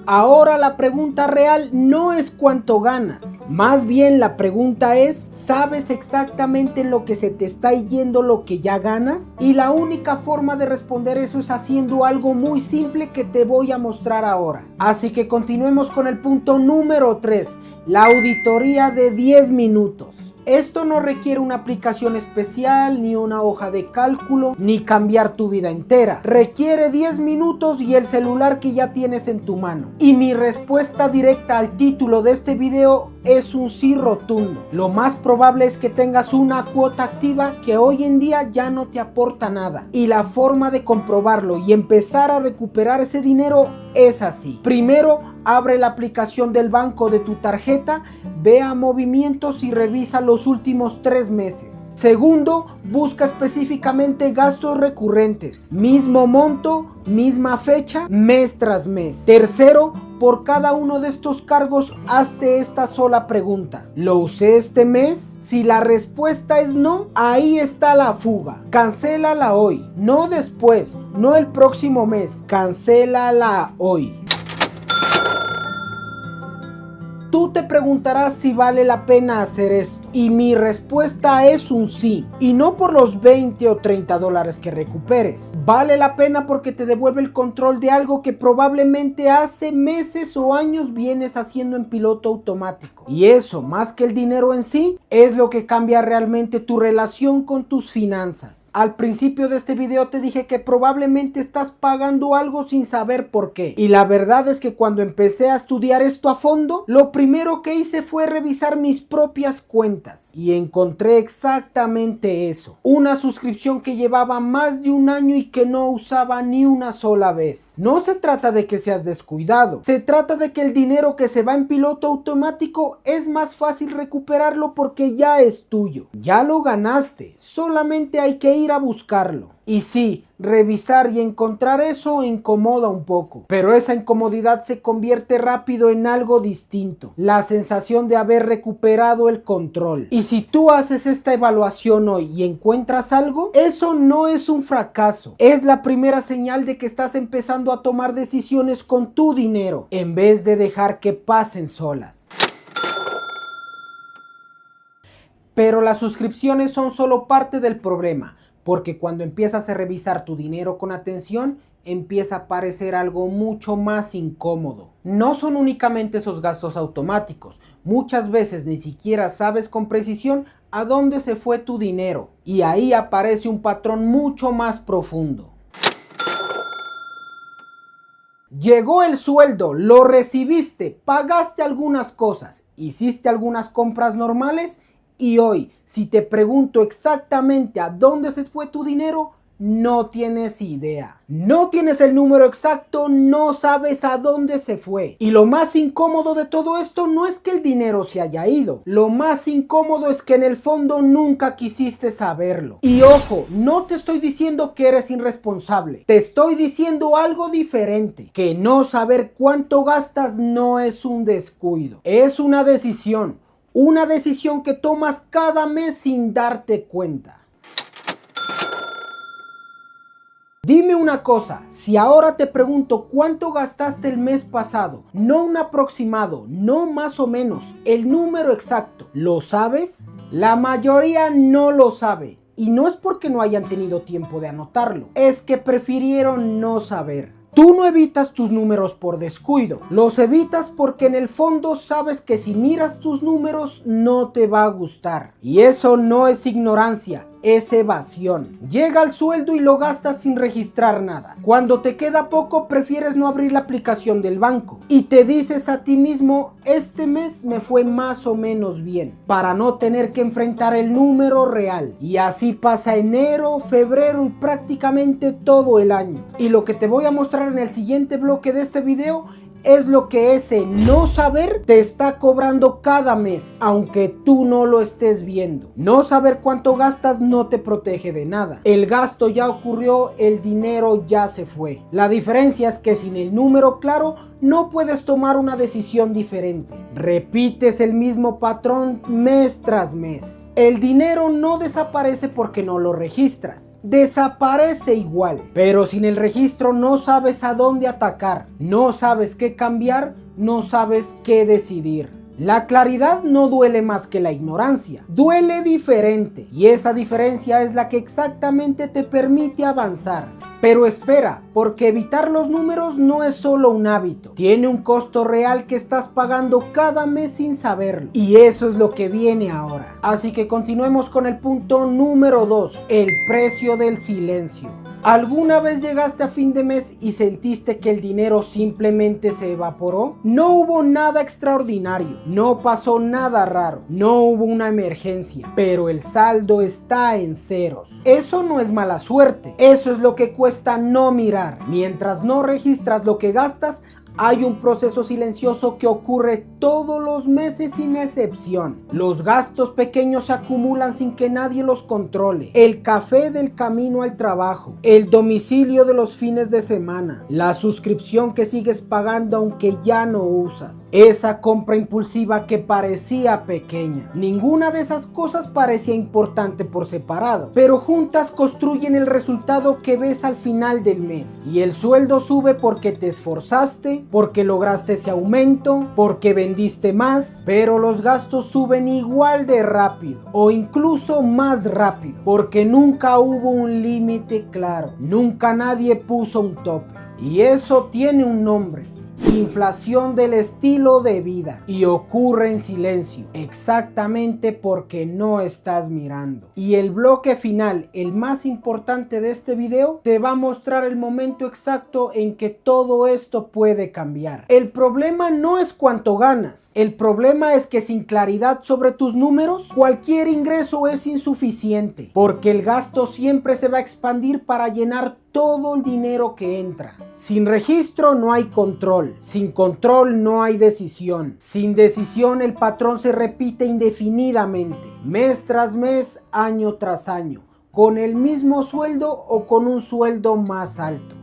Ahora la pregunta real no es cuánto ganas, más bien la pregunta es: ¿sabes exactamente en lo que se te está yendo lo que ya ganas? Y la única forma de responder eso es haciendo algo muy simple que te voy a mostrar ahora. Así que continuemos con el punto número 3, la auditoría de 10 minutos. Esto no requiere una aplicación especial, ni una hoja de cálculo, ni cambiar tu vida entera. Requiere 10 minutos y el celular que ya tienes en tu mano. Y mi respuesta directa al título de este video es un sí rotundo. Lo más probable es que tengas una cuota activa que hoy en día ya no te aporta nada. Y la forma de comprobarlo y empezar a recuperar ese dinero es así. Primero, abre la aplicación del banco de tu tarjeta, ve a movimientos y revisa los últimos 3 meses. Segundo, busca específicamente gastos recurrentes, mismo monto, misma fecha, mes tras mes. Tercero, por cada uno de estos cargos hazte esta sola pregunta: ¿lo usé este mes? Si la respuesta es no, ahí está la fuga. Cancélala hoy, no después, no el próximo mes, cancélala hoy. Tú te preguntarás si vale la pena hacer esto. Y mi respuesta es un sí. Y no por los 20 o 30 dólares que recuperes. Vale la pena porque te devuelve el control de algo que probablemente hace meses o años vienes haciendo en piloto automático. Y eso, más que el dinero en sí, es lo que cambia realmente tu relación con tus finanzas. Al principio de este video te dije que probablemente estás pagando algo sin saber por qué. Y la verdad es que cuando empecé a estudiar esto a fondo, lo primero que hice fue revisar mis propias cuentas. Y encontré exactamente eso. Una suscripción que llevaba más de un año y que no usaba ni una sola vez. No se trata de que seas descuidado. Se trata de que el dinero que se va en piloto automático es más fácil recuperarlo porque ya es tuyo. Ya lo ganaste. Solamente hay que ir a buscarlo. Y sí, revisar y encontrar eso incomoda un poco, pero esa incomodidad se convierte rápido en algo distinto, la sensación de haber recuperado el control. Y si tú haces esta evaluación hoy y encuentras algo, eso no es un fracaso, es la primera señal de que estás empezando a tomar decisiones con tu dinero, en vez de dejar que pasen solas. Pero las suscripciones son solo parte del problema. Porque cuando empiezas a revisar tu dinero con atención, empieza a parecer algo mucho más incómodo. No son únicamente esos gastos automáticos. Muchas veces ni siquiera sabes con precisión a dónde se fue tu dinero. Y ahí aparece un patrón mucho más profundo. Llegó el sueldo, lo recibiste, pagaste algunas cosas, hiciste algunas compras normales. Y hoy, si te pregunto exactamente a dónde se fue tu dinero, no tienes idea. No tienes el número exacto, no sabes a dónde se fue. Y lo más incómodo de todo esto no es que el dinero se haya ido. Lo más incómodo es que en el fondo nunca quisiste saberlo. Y ojo, no te estoy diciendo que eres irresponsable. Te estoy diciendo algo diferente. Que no saber cuánto gastas no es un descuido. Es una decisión. Una decisión que tomas cada mes sin darte cuenta. Dime una cosa, si ahora te pregunto cuánto gastaste el mes pasado, no un aproximado, no más o menos, el número exacto, ¿lo sabes? La mayoría no lo sabe. Y no es porque no hayan tenido tiempo de anotarlo, es que prefirieron no saber. Tú no evitas tus números por descuido, los evitas porque en el fondo sabes que si miras tus números no te va a gustar. Y eso no es ignorancia, es evasión. Llega el sueldo y lo gastas sin registrar nada. Cuando te queda poco prefieres no abrir la aplicación del banco. Y te dices a ti mismo, este mes me fue más o menos bien, para no tener que enfrentar el número real. Y así pasa enero, febrero y prácticamente todo el año. Y lo que te voy a mostrar en el siguiente bloque de este video es lo que ese no saber te está cobrando cada mes, aunque tú no lo estés viendo. No saber cuánto gastas no te protege de nada. El gasto ya ocurrió, el dinero ya se fue. La diferencia es que sin el número claro no puedes tomar una decisión diferente. Repites el mismo patrón mes tras mes. El dinero no desaparece porque no lo registras. Desaparece igual. Pero sin el registro no sabes a dónde atacar. No sabes qué cambiar. No sabes qué decidir. La claridad no duele más que la ignorancia, duele diferente y esa diferencia es la que exactamente te permite avanzar. Pero espera, porque evitar los números no es solo un hábito, tiene un costo real que estás pagando cada mes sin saberlo y eso es lo que viene ahora. Así que continuemos con el punto número 2, el precio del silencio. ¿Alguna vez llegaste a fin de mes y sentiste que el dinero simplemente se evaporó? No hubo nada extraordinario, no pasó nada raro, no hubo una emergencia, pero el saldo está en ceros. Eso no es mala suerte, eso es lo que cuesta no mirar. Mientras no registras lo que gastas, hay un proceso silencioso que ocurre todos los meses sin excepción. Los gastos pequeños se acumulan sin que nadie los controle. El café del camino al trabajo, el domicilio de los fines de semana, la suscripción que sigues pagando aunque ya no usas, esa compra impulsiva que parecía pequeña. Ninguna de esas cosas parecía importante por separado, pero juntas construyen el resultado que ves al final del mes. Y el sueldo sube porque te esforzaste, porque lograste ese aumento, porque vendiste más, pero los gastos suben igual de rápido o incluso más rápido, porque nunca hubo un límite claro, nunca nadie puso un tope. Y eso tiene un nombre: inflación del estilo de vida, y ocurre en silencio, exactamente porque no estás mirando. Y el bloque final, el más importante de este video, te va a mostrar el momento exacto en que todo esto puede cambiar. El problema no es cuánto ganas, el problema es que sin claridad sobre tus números, cualquier ingreso es insuficiente, porque el gasto siempre se va a expandir para llenar todo el dinero que entra. Sin registro no hay control, sin control no hay decisión, sin decisión el patrón se repite indefinidamente, mes tras mes, año tras año, con el mismo sueldo o con un sueldo más alto.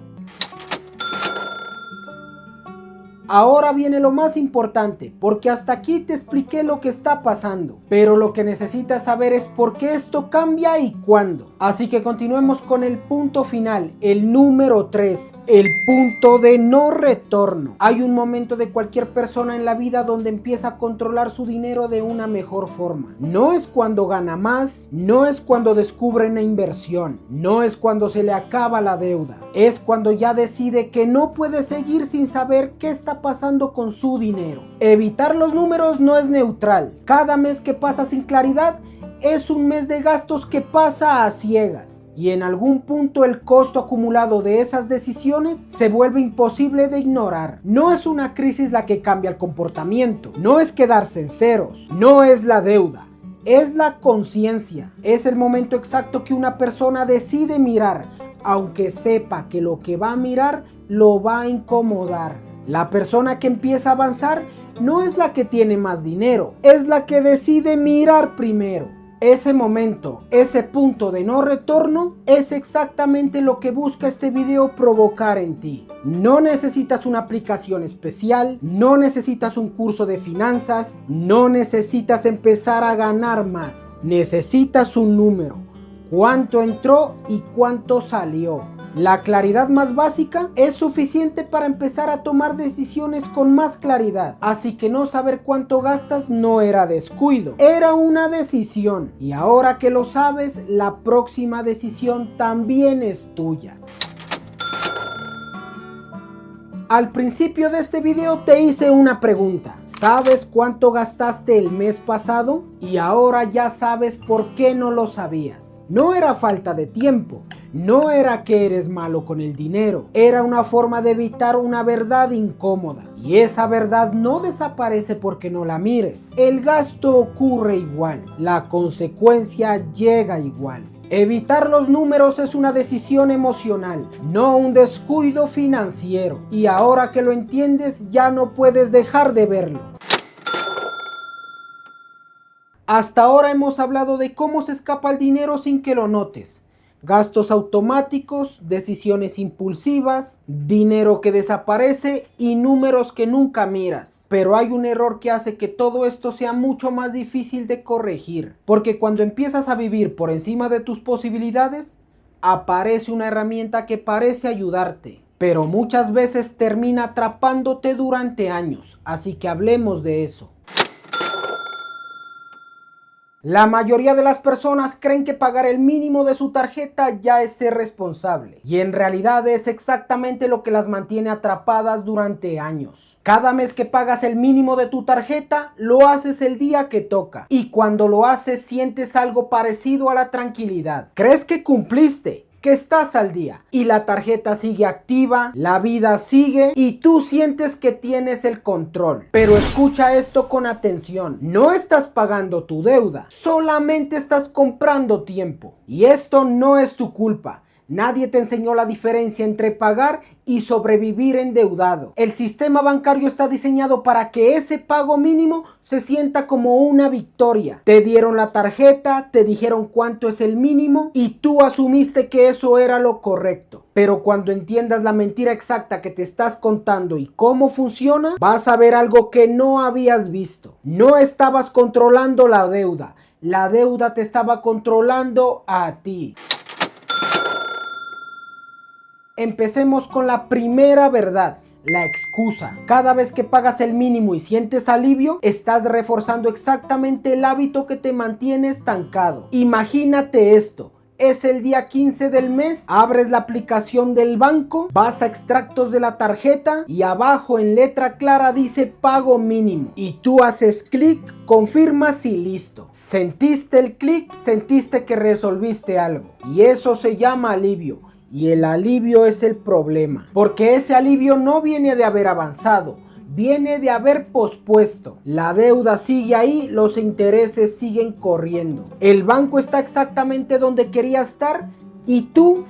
Ahora viene lo más importante, porque hasta aquí te expliqué lo que está pasando, pero lo que necesitas saber es por qué esto cambia y cuándo. Así que continuemos con el punto final, el número 3, el punto de no retorno. Hay un momento de cualquier persona en la vida donde empieza a controlar su dinero de una mejor forma. No es cuando gana más, no es cuando descubre una inversión, no es cuando se le acaba la deuda, es cuando ya decide que no puede seguir sin saber qué está pasando con su dinero. Evitar los números no es neutral. Cada mes que pasa sin claridad es un mes de gastos que pasa a ciegas. Y en algún punto el costo acumulado de esas decisiones se vuelve imposible de ignorar. No es una crisis la que cambia el comportamiento. No es quedarse en ceros. No es la deuda. Es la conciencia. Es el momento exacto que una persona decide mirar, aunque sepa que lo que va a mirar lo va a incomodar. La persona que empieza a avanzar no es la que tiene más dinero, es la que decide mirar primero. Ese momento, ese punto de no retorno es exactamente lo que busca este video provocar en ti. No necesitas una aplicación especial, no necesitas un curso de finanzas, no necesitas empezar a ganar más. Necesitas un número, cuánto entró y cuánto salió. La claridad más básica es suficiente para empezar a tomar decisiones con más claridad. Así que no saber cuánto gastas no era descuido, era una decisión. Y ahora que lo sabes, la próxima decisión también es tuya. Al principio de este video te hice una pregunta. ¿Sabes cuánto gastaste el mes pasado? Y ahora ya sabes por qué no lo sabías. No era falta de tiempo. No era que eres malo con el dinero, era una forma de evitar una verdad incómoda. Y esa verdad no desaparece porque no la mires. El gasto ocurre igual, la consecuencia llega igual. Evitar los números es una decisión emocional, no un descuido financiero. Y ahora que lo entiendes, ya no puedes dejar de verlo. Hasta ahora hemos hablado de cómo se escapa el dinero sin que lo notes. Gastos automáticos, decisiones impulsivas, dinero que desaparece y números que nunca miras. Pero hay un error que hace que todo esto sea mucho más difícil de corregir. Porque cuando empiezas a vivir por encima de tus posibilidades, aparece una herramienta que parece ayudarte, pero muchas veces termina atrapándote durante años. Así que hablemos de eso. La mayoría de las personas creen que pagar el mínimo de su tarjeta ya es ser responsable. Y en realidad es exactamente lo que las mantiene atrapadas durante años. Cada mes que pagas el mínimo de tu tarjeta, lo haces el día que toca. Y cuando lo haces sientes algo parecido a la tranquilidad. ¿Crees que cumpliste? Que estás al día y la tarjeta sigue activa, la vida sigue y tú sientes que tienes el control. Pero escucha esto con atención, no estás pagando tu deuda, solamente estás comprando tiempo. Y esto no es tu culpa. Nadie te enseñó la diferencia entre pagar y sobrevivir endeudado. El sistema bancario está diseñado para que ese pago mínimo se sienta como una victoria. Te dieron la tarjeta, te dijeron cuánto es el mínimo y tú asumiste que eso era lo correcto. Pero cuando entiendas la mentira exacta que te estás contando y cómo funciona, vas a ver algo que no habías visto. No estabas controlando la deuda te estaba controlando a ti. Empecemos con la primera verdad. la excusa. Cada vez que pagas el mínimo y sientes alivio, estás reforzando exactamente el hábito que te mantiene estancado. Imagínate esto. Es el día 15 del mes, abres la aplicación del banco, vas a extractos de la tarjeta y abajo en letra clara dice pago mínimo. Y tú haces clic, confirmas y listo. Sentiste el clic, sentiste que resolviste algo. Y eso se llama alivio. Y el alivio es el problema. Porque ese alivio no viene de haber avanzado. Viene de haber pospuesto. La deuda sigue ahí, los intereses siguen corriendo. El banco está exactamente donde quería estar y tú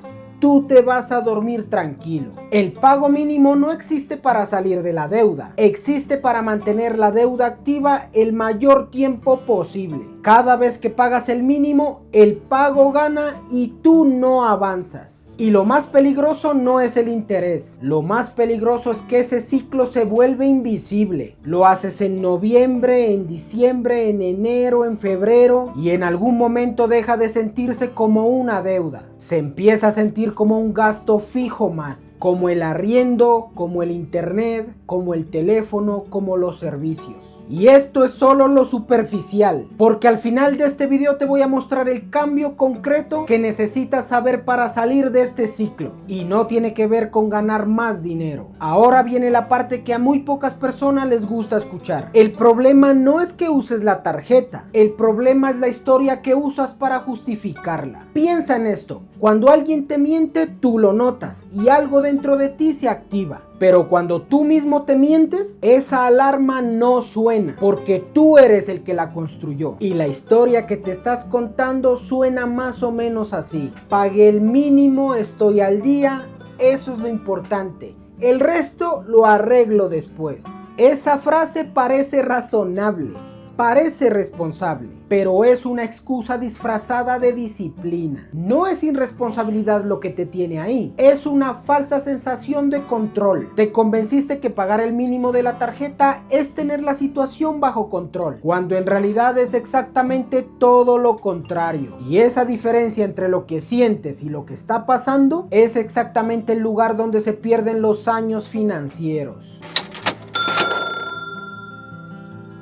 te vas a dormir tranquilo. El pago mínimo no existe para salir de la deuda. Existe para mantener la deuda activa el mayor tiempo posible. Cada vez que pagas el mínimo, el pago gana y tú no avanzas. Y lo más peligroso no es el interés. Lo más peligroso es que ese ciclo se vuelve invisible. Lo haces en noviembre, en diciembre, en enero, en febrero y en algún momento deja de sentirse como una deuda. Se empieza a sentir como un gasto fijo más, como el arriendo, como el internet, como el teléfono, como los servicios. Y esto es solo lo superficial, porque al final de este video te voy a mostrar el cambio concreto que necesitas saber para salir de este ciclo. Y no tiene que ver con ganar más dinero. Ahora viene la parte que a muy pocas personas les gusta escuchar. El problema no es que uses la tarjeta, el problema es la historia que usas para justificarla. Piensa en esto, cuando alguien te miente, tú lo notas y algo dentro de ti se activa. Pero cuando tú mismo te mientes, esa alarma no suena, porque tú eres el que la construyó. Y la historia que te estás contando suena más o menos así. Pagué el mínimo, estoy al día, eso es lo importante. El resto lo arreglo después. Esa frase parece razonable, parece responsable, pero es una excusa disfrazada de disciplina. No es irresponsabilidad lo que te tiene ahí, es una falsa sensación de control. Te convenciste que pagar el mínimo de la tarjeta es tener la situación bajo control, cuando en realidad es exactamente todo lo contrario. Y esa diferencia entre lo que sientes y lo que está pasando es exactamente el lugar donde se pierden los años financieros.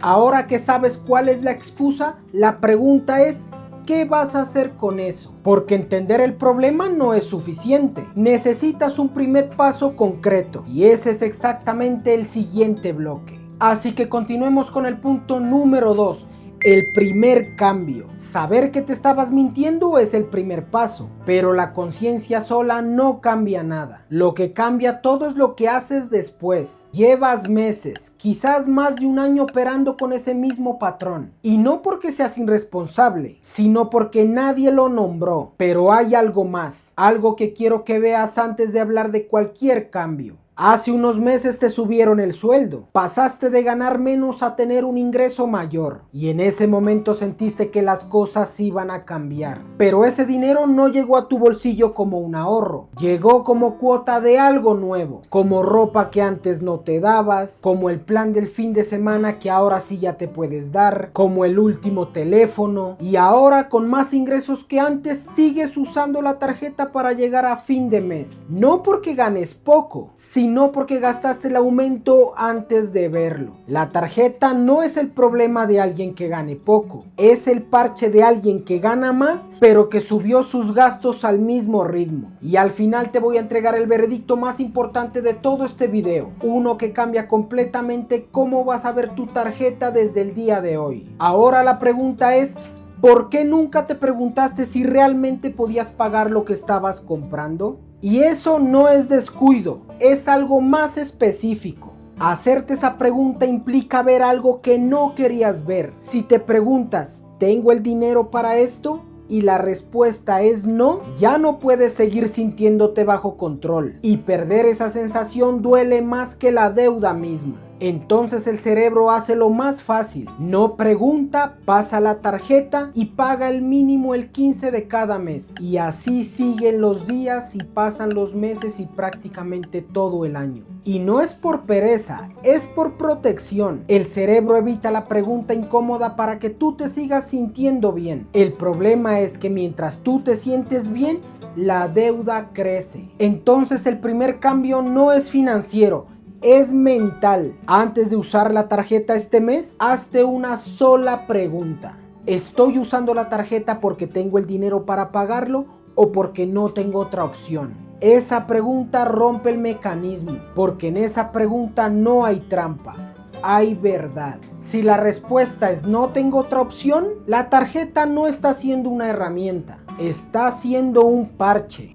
Ahora que sabes cuál es la excusa, la pregunta es, ¿qué vas a hacer con eso? Porque entender el problema no es suficiente. Necesitas un primer paso concreto y ese es exactamente el siguiente bloque. Así que continuemos con el punto número 2. El primer cambio. Saber que te estabas mintiendo es el primer paso, pero la conciencia sola no cambia nada. Lo que cambia todo es lo que haces después. Llevas meses, quizás más de un año operando con ese mismo patrón. Y no porque seas irresponsable, sino porque nadie lo nombró. Pero hay algo más, algo que quiero que veas antes de hablar de cualquier cambio. Hace unos meses te subieron el sueldo, pasaste de ganar menos a tener un ingreso mayor y en ese momento sentiste que las cosas iban a cambiar. Pero ese dinero no llegó a tu bolsillo como un ahorro, llegó como cuota de algo nuevo, como ropa que antes no te dabas, como el plan del fin de semana que ahora sí ya te puedes dar, como el último teléfono y ahora con más ingresos que antes sigues usando la tarjeta para llegar a fin de mes. No porque ganes poco, sino porque gastaste el aumento antes de verlo. La tarjeta no es el problema de alguien que gane poco, es el parche de alguien que gana más, pero que subió sus gastos al mismo ritmo. Y al final te voy a entregar el veredicto más importante de todo este video, uno que cambia completamente cómo vas a ver tu tarjeta desde el día de hoy. Ahora la pregunta es, ¿por qué nunca te preguntaste si realmente podías pagar lo que estabas comprando? Y eso no es descuido, es algo más específico. Hacerte esa pregunta implica ver algo que no querías ver. Si te preguntas, ¿tengo el dinero para esto? Y la respuesta es no, ya no puedes seguir sintiéndote bajo control. Y perder esa sensación duele más que la deuda misma. Entonces el cerebro hace lo más fácil, no pregunta, pasa la tarjeta y paga el mínimo el 15 de cada mes. Y así siguen los días y pasan los meses y prácticamente todo el año. Y no es por pereza, es por protección. El cerebro evita la pregunta incómoda para que tú te sigas sintiendo bien. El problema es que mientras tú te sientes bien, la deuda crece. Entonces el primer cambio no es financiero, es mental. Antes de usar la tarjeta este mes, hazte una sola pregunta. ¿Estoy usando la tarjeta porque tengo el dinero para pagarlo o porque no tengo otra opción? Esa pregunta rompe el mecanismo, porque en esa pregunta no hay trampa, hay verdad. Si la respuesta es no tengo otra opción, la tarjeta no está siendo una herramienta, está siendo un parche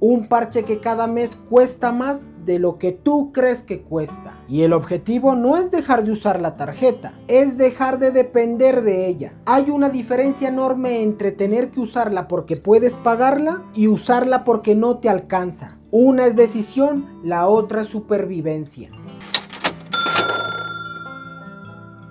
que cada mes cuesta más de lo que tú crees que cuesta. Y el objetivo no es dejar de usar la tarjeta, es dejar de depender de ella. Hay una diferencia enorme entre tener que usarla porque puedes pagarla y usarla porque no te alcanza. Una es decisión, la otra es supervivencia.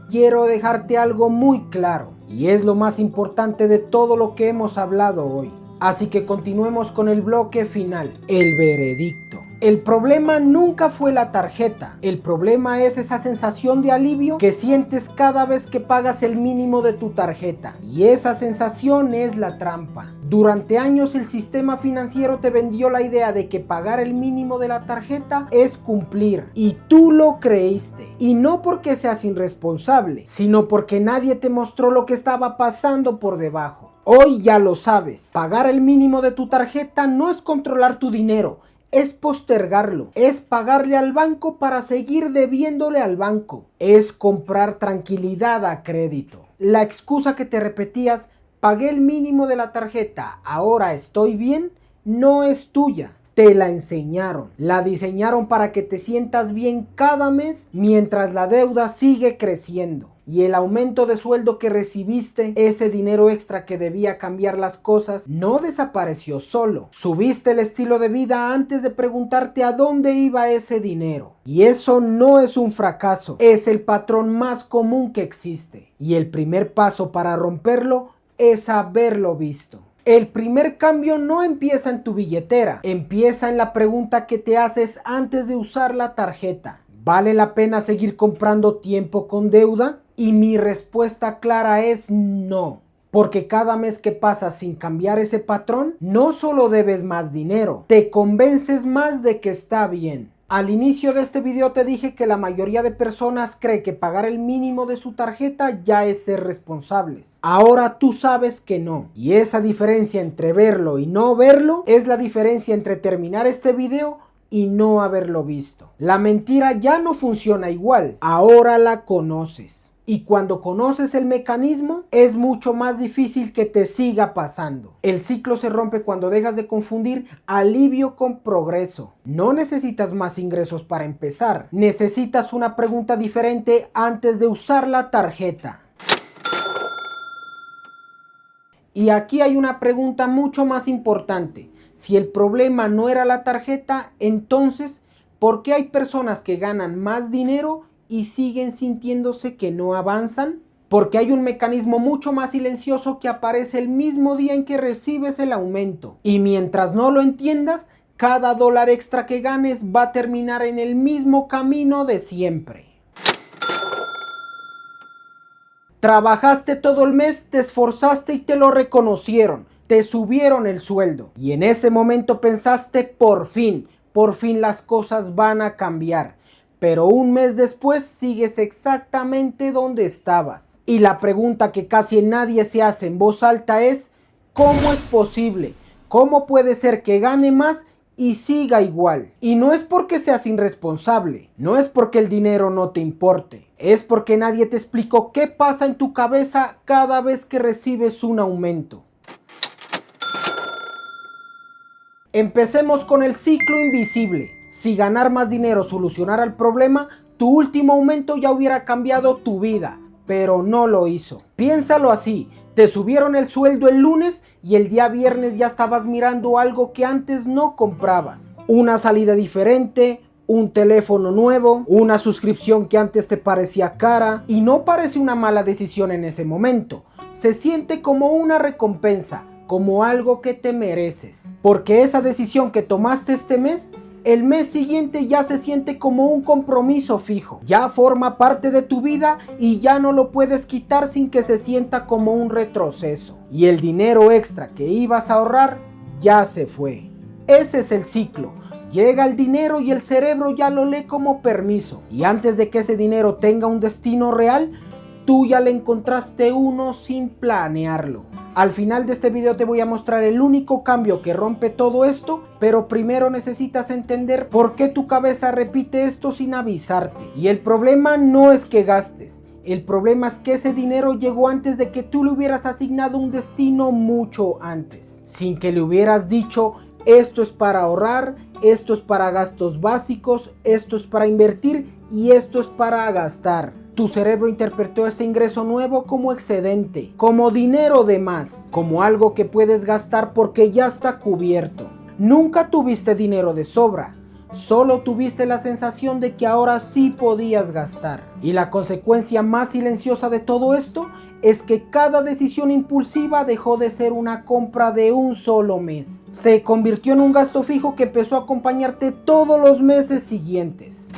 Quiero dejarte algo muy claro, y es lo más importante de todo lo que hemos hablado hoy. Así que continuemos con el bloque final, el veredicto. El problema nunca fue la tarjeta, el problema es esa sensación de alivio que sientes cada vez que pagas el mínimo de tu tarjeta. Y esa sensación es la trampa. Durante años el sistema financiero te vendió la idea de que pagar el mínimo de la tarjeta es cumplir. Y tú lo creíste. Y no porque seas irresponsable, sino porque nadie te mostró lo que estaba pasando por debajo. Hoy ya lo sabes, pagar el mínimo de tu tarjeta no es controlar tu dinero, es postergarlo, es pagarle al banco para seguir debiéndole al banco, es comprar tranquilidad a crédito. La excusa que te repetías, pagué el mínimo de la tarjeta, ahora estoy bien, no es tuya. Te la enseñaron, la diseñaron para que te sientas bien cada mes mientras la deuda sigue creciendo. Y el aumento de sueldo que recibiste, ese dinero extra que debía cambiar las cosas, no desapareció solo. Subiste el estilo de vida antes de preguntarte a dónde iba ese dinero. Y eso no es un fracaso, es el patrón más común que existe. Y el primer paso para romperlo es haberlo visto. El primer cambio no empieza en tu billetera, empieza en la pregunta que te haces antes de usar la tarjeta. ¿Vale la pena seguir comprando tiempo con deuda? Y mi respuesta clara es no. Porque cada mes que pasas sin cambiar ese patrón, no solo debes más dinero, te convences más de que está bien. Al inicio de este video te dije que la mayoría de personas cree que pagar el mínimo de su tarjeta ya es ser responsables. Ahora tú sabes que no. Y esa diferencia entre verlo y no verlo es la diferencia entre terminar este video y no haberlo visto. La mentira ya no funciona igual. Ahora la conoces. Y cuando conoces el mecanismo, es mucho más difícil que te siga pasando. El ciclo se rompe cuando dejas de confundir alivio con progreso. No necesitas más ingresos para empezar. Necesitas una pregunta diferente antes de usar la tarjeta. Y aquí hay una pregunta mucho más importante. Si el problema no era la tarjeta, entonces, ¿por qué hay personas que ganan más dinero y siguen sintiéndose que no avanzan? Porque hay un mecanismo mucho más silencioso que aparece el mismo día en que recibes el aumento. Y mientras no lo entiendas, cada dólar extra que ganes va a terminar en el mismo camino de siempre. Trabajaste todo el mes, te esforzaste y te lo reconocieron. Te subieron el sueldo. Y en ese momento pensaste, por fin las cosas van a cambiar. Pero un mes después sigues exactamente donde estabas. Y la pregunta que casi nadie se hace en voz alta es, ¿cómo es posible? ¿Cómo puede ser que gane más y siga igual? Y no es porque seas irresponsable, no es porque el dinero no te importe, es porque nadie te explicó qué pasa en tu cabeza cada vez que recibes un aumento. Empecemos con el ciclo invisible. Si ganar más dinero solucionara el problema, tu último aumento ya hubiera cambiado tu vida, pero no lo hizo. Piénsalo así, te subieron el sueldo el lunes y el día viernes ya estabas mirando algo que antes no comprabas. Una salida diferente, un teléfono nuevo, una suscripción que antes te parecía cara, y no parece una mala decisión en ese momento. Se siente como una recompensa, como algo que te mereces. Porque esa decisión que tomaste este mes, el mes siguiente ya se siente como un compromiso fijo. Ya forma parte de tu vida y ya no lo puedes quitar sin que se sienta como un retroceso. Y el dinero extra que ibas a ahorrar ya se fue. Ese es el ciclo. Llega el dinero y el cerebro ya lo lee como permiso. Y antes de que ese dinero tenga un destino real, tú ya le encontraste uno sin planearlo. Al final de este video te voy a mostrar el único cambio que rompe todo esto, pero primero necesitas entender por qué tu cabeza repite esto sin avisarte. Y el problema no es que gastes, el problema es que ese dinero llegó antes de que tú le hubieras asignado un destino mucho antes. Sin que le hubieras dicho, esto es para ahorrar, esto es para gastos básicos, esto es para invertir y esto es para gastar. Tu cerebro interpretó ese ingreso nuevo como excedente, como dinero de más, como algo que puedes gastar porque ya está cubierto. Nunca tuviste dinero de sobra, solo tuviste la sensación de que ahora sí podías gastar. Y la consecuencia más silenciosa de todo esto es que cada decisión impulsiva dejó de ser una compra de un solo mes. Se convirtió en un gasto fijo que empezó a acompañarte todos los meses siguientes.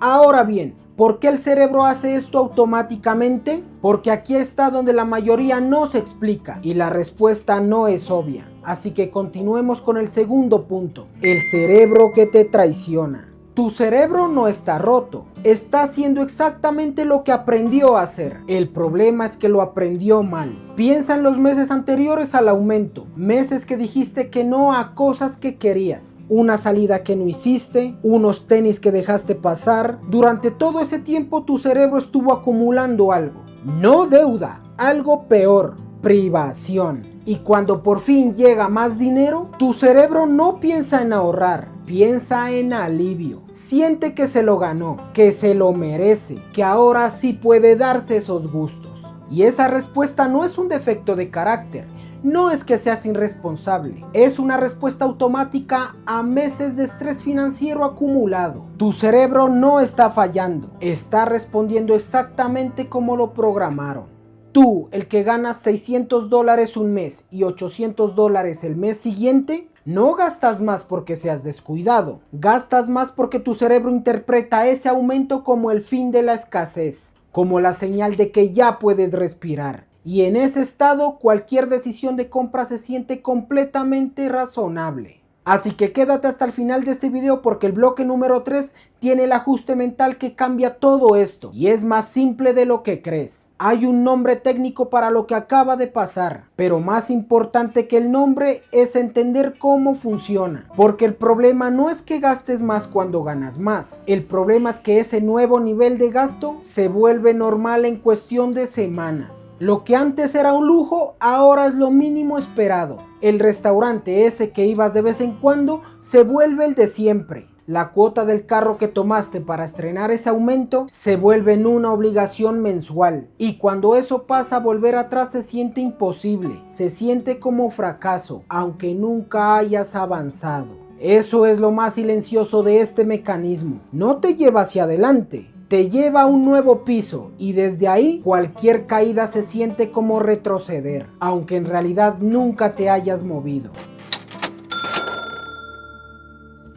Ahora bien, ¿por qué el cerebro hace esto automáticamente? Porque aquí está donde la mayoría no se explica y la respuesta no es obvia. Así que continuemos con el segundo punto, el cerebro que te traiciona. Tu cerebro no está roto, está haciendo exactamente lo que aprendió a hacer. El problema es que lo aprendió mal. Piensa en los meses anteriores al aumento, meses que dijiste que no a cosas que querías, una salida que no hiciste, unos tenis que dejaste pasar. Durante todo ese tiempo tu cerebro estuvo acumulando algo, no deuda, algo peor, privación. Y cuando por fin llega más dinero, tu cerebro no piensa en ahorrar, piensa en alivio. Siente que se lo ganó, que se lo merece, que ahora sí puede darse esos gustos. Y esa respuesta no es un defecto de carácter, no es que seas irresponsable, es una respuesta automática a meses de estrés financiero acumulado. Tu cerebro no está fallando, está respondiendo exactamente como lo programaron. Tú, el que ganas $600 un mes y $800 el mes siguiente, no gastas más porque seas descuidado, gastas más porque tu cerebro interpreta ese aumento como el fin de la escasez, como la señal de que ya puedes respirar. Y en ese estado, cualquier decisión de compra se siente completamente razonable. Así que quédate hasta el final de este video porque el bloque número 3 tiene el ajuste mental que cambia todo esto y es más simple de lo que crees. Hay un nombre técnico para lo que acaba de pasar, pero más importante que el nombre es entender cómo funciona, porque el problema no es que gastes más cuando ganas más, el problema es que ese nuevo nivel de gasto se vuelve normal en cuestión de semanas. Lo que antes era un lujo, ahora es lo mínimo esperado. El restaurante ese que ibas de vez en cuando se vuelve el de siempre. La cuota del carro que tomaste para estrenar ese aumento se vuelve en una obligación mensual. Y cuando eso pasa, volver atrás se siente imposible. Se siente como fracaso, aunque nunca hayas avanzado. Eso es lo más silencioso de este mecanismo. No te lleva hacia adelante, te lleva a un nuevo piso y desde ahí cualquier caída se siente como retroceder, aunque en realidad nunca te hayas movido.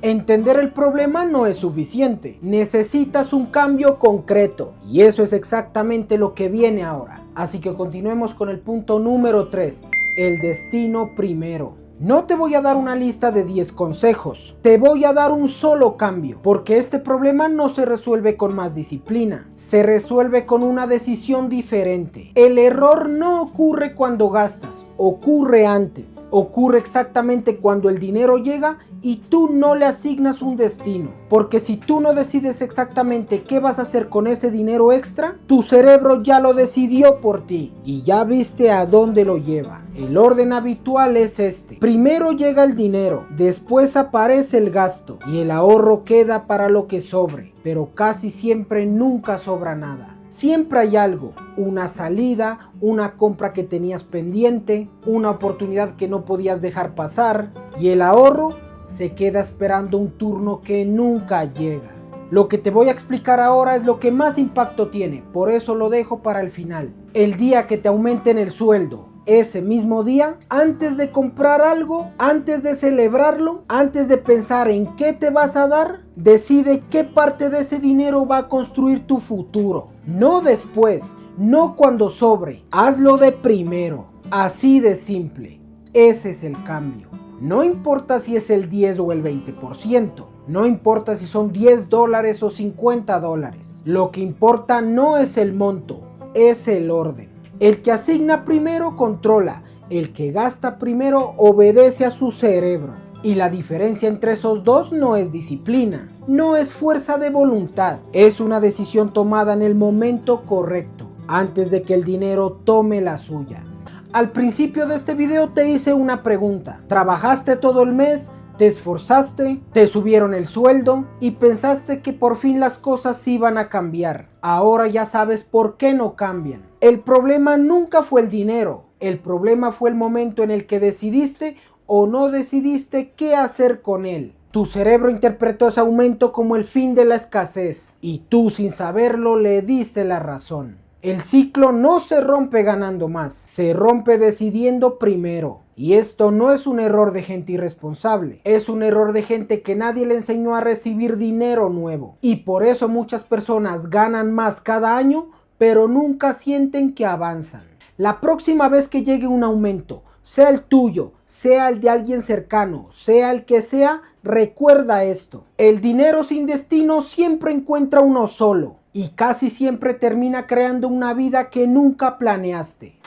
Entender el problema no es suficiente, necesitas un cambio concreto y eso es exactamente lo que viene ahora. Así que continuemos con el punto número 3, el destino primero. No te voy a dar una lista de 10 consejos, te voy a dar un solo cambio, porque este problema no se resuelve con más disciplina, se resuelve con una decisión diferente. El error no ocurre cuando gastas, ocurre antes, ocurre exactamente cuando el dinero llega y tú no le asignas un destino, porque si tú no decides exactamente qué vas a hacer con ese dinero extra, tu cerebro ya lo decidió por ti y ya viste a dónde lo lleva. El orden habitual es este: primero llega el dinero, después aparece el gasto y el ahorro queda para lo que sobre, pero casi siempre nunca sobra nada. Siempre hay algo, una salida, una compra que tenías pendiente, una oportunidad que no podías dejar pasar y el ahorro se queda esperando un turno que nunca llega. Lo que te voy a explicar ahora es lo que más impacto tiene, por eso lo dejo para el final. El día que te aumenten el sueldo, ese mismo día, antes de comprar algo, antes de celebrarlo, antes de pensar en qué te vas a dar, decide qué parte de ese dinero va a construir tu futuro. No después, no cuando sobre, hazlo de primero. Así de simple. Ese es el cambio. No importa si es el 10 o el 20%. No importa si son $10 o $50. Lo que importa no es el monto, es el orden. El que asigna primero controla. El que gasta primero obedece a su cerebro. Y la diferencia entre esos dos no es disciplina, no es fuerza de voluntad, es una decisión tomada en el momento correcto, antes de que el dinero tome la suya. Al principio de este video te hice una pregunta. ¿Trabajaste todo el mes? ¿Te esforzaste? ¿Te subieron el sueldo? Y pensaste que por fin las cosas iban a cambiar. Ahora ya sabes por qué no cambian. El problema nunca fue el dinero. El problema fue el momento en el que decidiste o no decidiste qué hacer con él. Tu cerebro interpretó ese aumento como el fin de la escasez y tú, sin saberlo, le diste la razón. El ciclo no se rompe ganando más, se rompe decidiendo primero. Y esto no es un error de gente irresponsable, es un error de gente que nadie le enseñó a recibir dinero nuevo. Y por eso muchas personas ganan más cada año, pero nunca sienten que avanzan. La próxima vez que llegue un aumento, sea el tuyo, sea el de alguien cercano, sea el que sea, recuerda esto. El dinero sin destino siempre encuentra uno solo y casi siempre termina creando una vida que nunca planeaste.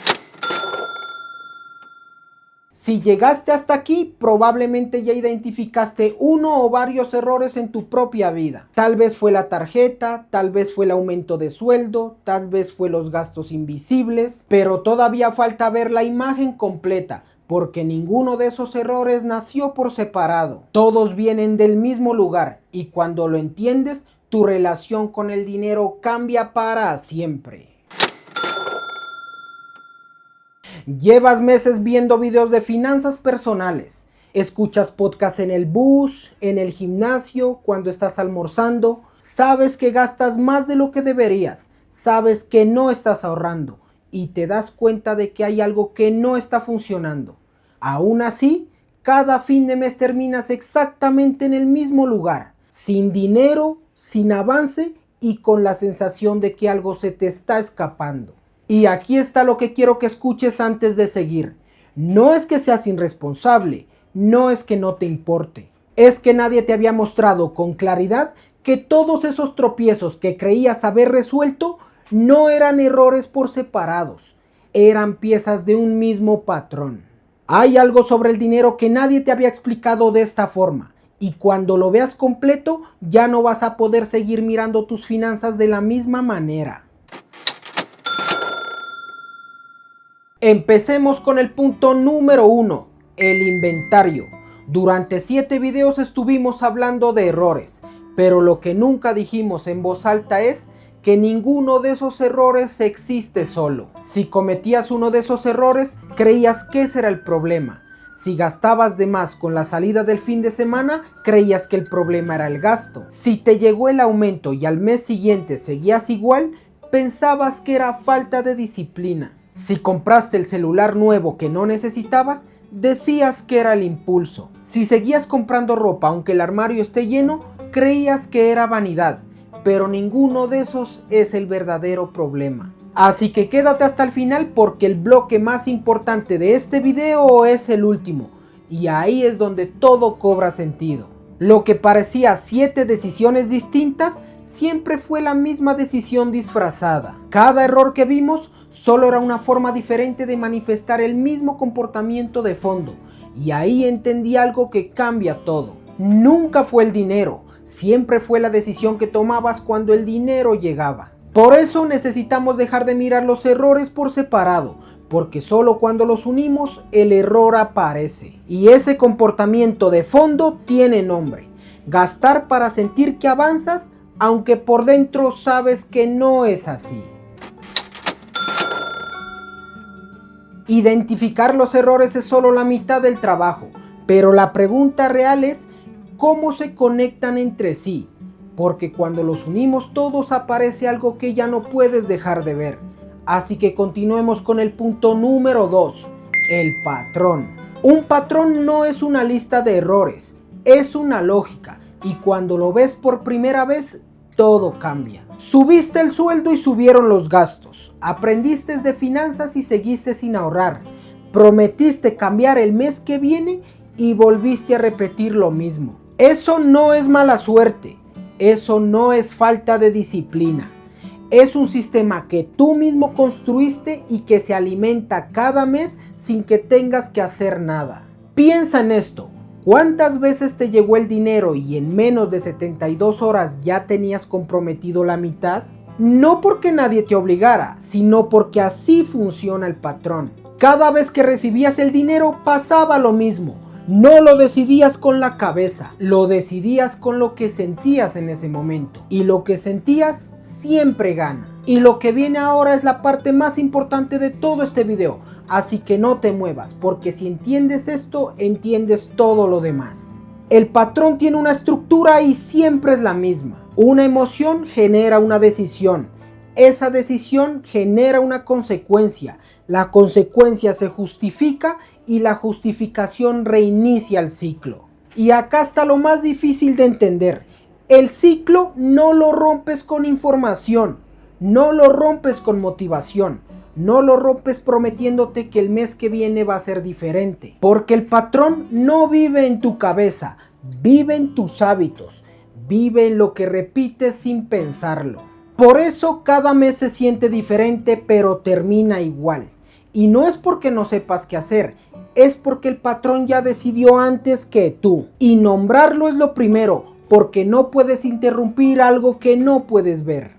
Si llegaste hasta aquí, probablemente ya identificaste uno o varios errores en tu propia vida. Tal vez fue la tarjeta, tal vez fue el aumento de sueldo, tal vez fue los gastos invisibles, pero todavía falta ver la imagen completa, porque ninguno de esos errores nació por separado. Todos vienen del mismo lugar y cuando lo entiendes, tu relación con el dinero cambia para siempre. Llevas meses viendo videos de finanzas personales. Escuchas podcasts en el bus, en el gimnasio, cuando estás almorzando. Sabes que gastas más de lo que deberías. Sabes que no estás ahorrando. Y te das cuenta de que hay algo que no está funcionando. Aún así, cada fin de mes terminas exactamente en el mismo lugar. Sin dinero, sin avance y con la sensación de que algo se te está escapando. Y aquí está lo que quiero que escuches antes de seguir. No es que seas irresponsable, no es que no te importe. Es que nadie te había mostrado con claridad que todos esos tropiezos que creías haber resuelto no eran errores por separados, eran piezas de un mismo patrón. Hay algo sobre el dinero que nadie te había explicado de esta forma. Y cuando lo veas completo, ya no vas a poder seguir mirando tus finanzas de la misma manera. Empecemos con el punto número 1, el inventario. Durante 7 videos estuvimos hablando de errores, pero lo que nunca dijimos en voz alta es que ninguno de esos errores existe solo. Si cometías uno de esos errores, creías que ese era el problema. Si gastabas de más con la salida del fin de semana, creías que el problema era el gasto. Si te llegó el aumento y al mes siguiente seguías igual, pensabas que era falta de disciplina. Si compraste el celular nuevo que no necesitabas, decías que era el impulso. Si seguías comprando ropa aunque el armario esté lleno, creías que era vanidad. Pero ninguno de esos es el verdadero problema. Así que quédate hasta el final porque el bloque más importante de este video es el último. Y ahí es donde todo cobra sentido. Lo que parecía 7 decisiones distintas, siempre fue la misma decisión disfrazada. Cada error que vimos solo era una forma diferente de manifestar el mismo comportamiento de fondo. Y ahí entendí algo que cambia todo. Nunca fue el dinero, siempre fue la decisión que tomabas cuando el dinero llegaba. Por eso necesitamos dejar de mirar los errores por separado, porque solo cuando los unimos el error aparece. Y ese comportamiento de fondo tiene nombre: gastar para sentir que avanzas, aunque por dentro sabes que no es así. Identificar los errores es solo la mitad del trabajo, pero la pregunta real es ¿cómo se conectan entre sí? Porque cuando los unimos todos aparece algo que ya no puedes dejar de ver. Así que continuemos con el punto número 2, el patrón. Un patrón no es una lista de errores, es una lógica, y cuando lo ves por primera vez, todo cambia. Subiste el sueldo y subieron los gastos. Aprendiste de finanzas y seguiste sin ahorrar. Prometiste cambiar el mes que viene y volviste a repetir lo mismo. Eso no es mala suerte, eso no es falta de disciplina. Es un sistema que tú mismo construiste y que se alimenta cada mes sin que tengas que hacer nada. Piensa en esto. ¿Cuántas veces te llegó el dinero y en menos de 72 horas ya tenías comprometido la mitad? No porque nadie te obligara, sino porque así funciona el patrón. Cada vez que recibías el dinero pasaba lo mismo. No lo decidías con la cabeza, lo decidías con lo que sentías en ese momento. Y lo que sentías siempre gana. Y lo que viene ahora es la parte más importante de todo este video. Así que no te muevas, porque si entiendes esto, entiendes todo lo demás. El patrón tiene una estructura y siempre es la misma. Una emoción genera una decisión. Esa decisión genera una consecuencia. La consecuencia se justifica y la justificación reinicia el ciclo. Y acá está lo más difícil de entender. El ciclo no lo rompes con información, no lo rompes con motivación, no lo rompes prometiéndote que el mes que viene va a ser diferente. Porque el patrón no vive en tu cabeza, vive en tus hábitos, vive en lo que repites sin pensarlo. Por eso cada mes se siente diferente, pero termina igual. Y no es porque no sepas qué hacer, es porque el patrón ya decidió antes que tú. Y nombrarlo es lo primero, porque no puedes interrumpir algo que no puedes ver.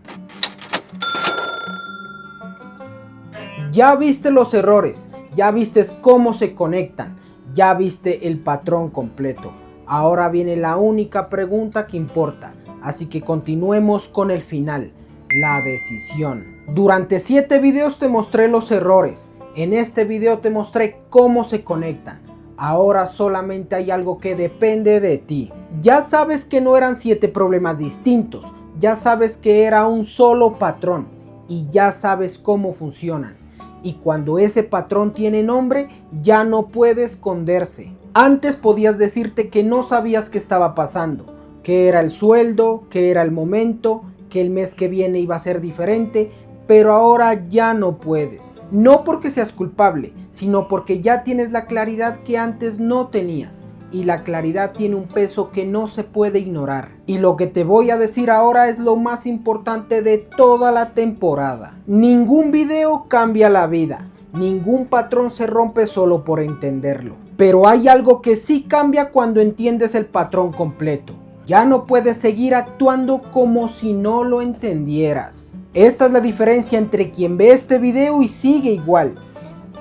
Ya viste los errores, ya viste cómo se conectan, ya viste el patrón completo. Ahora viene la única pregunta que importa, así que continuemos con el final, la decisión. Durante 7 videos te mostré los errores. En este video te mostré cómo se conectan. Ahora solamente hay algo que depende de ti. Ya sabes que no eran 7 problemas distintos. Ya sabes que era un solo patrón. Y ya sabes cómo funcionan. Y cuando ese patrón tiene nombre, ya no puede esconderse. Antes podías decirte que no sabías qué estaba pasando. Que era el sueldo, que era el momento, que el mes que viene iba a ser diferente. Pero ahora ya no puedes. No porque seas culpable, sino porque ya tienes la claridad que antes no tenías. Y la claridad tiene un peso que no se puede ignorar. Y lo que te voy a decir ahora es lo más importante de toda la temporada. Ningún video cambia la vida. Ningún patrón se rompe solo por entenderlo. Pero hay algo que sí cambia cuando entiendes el patrón completo. Ya no puedes seguir actuando como si no lo entendieras. Esta es la diferencia entre quien ve este video y sigue igual,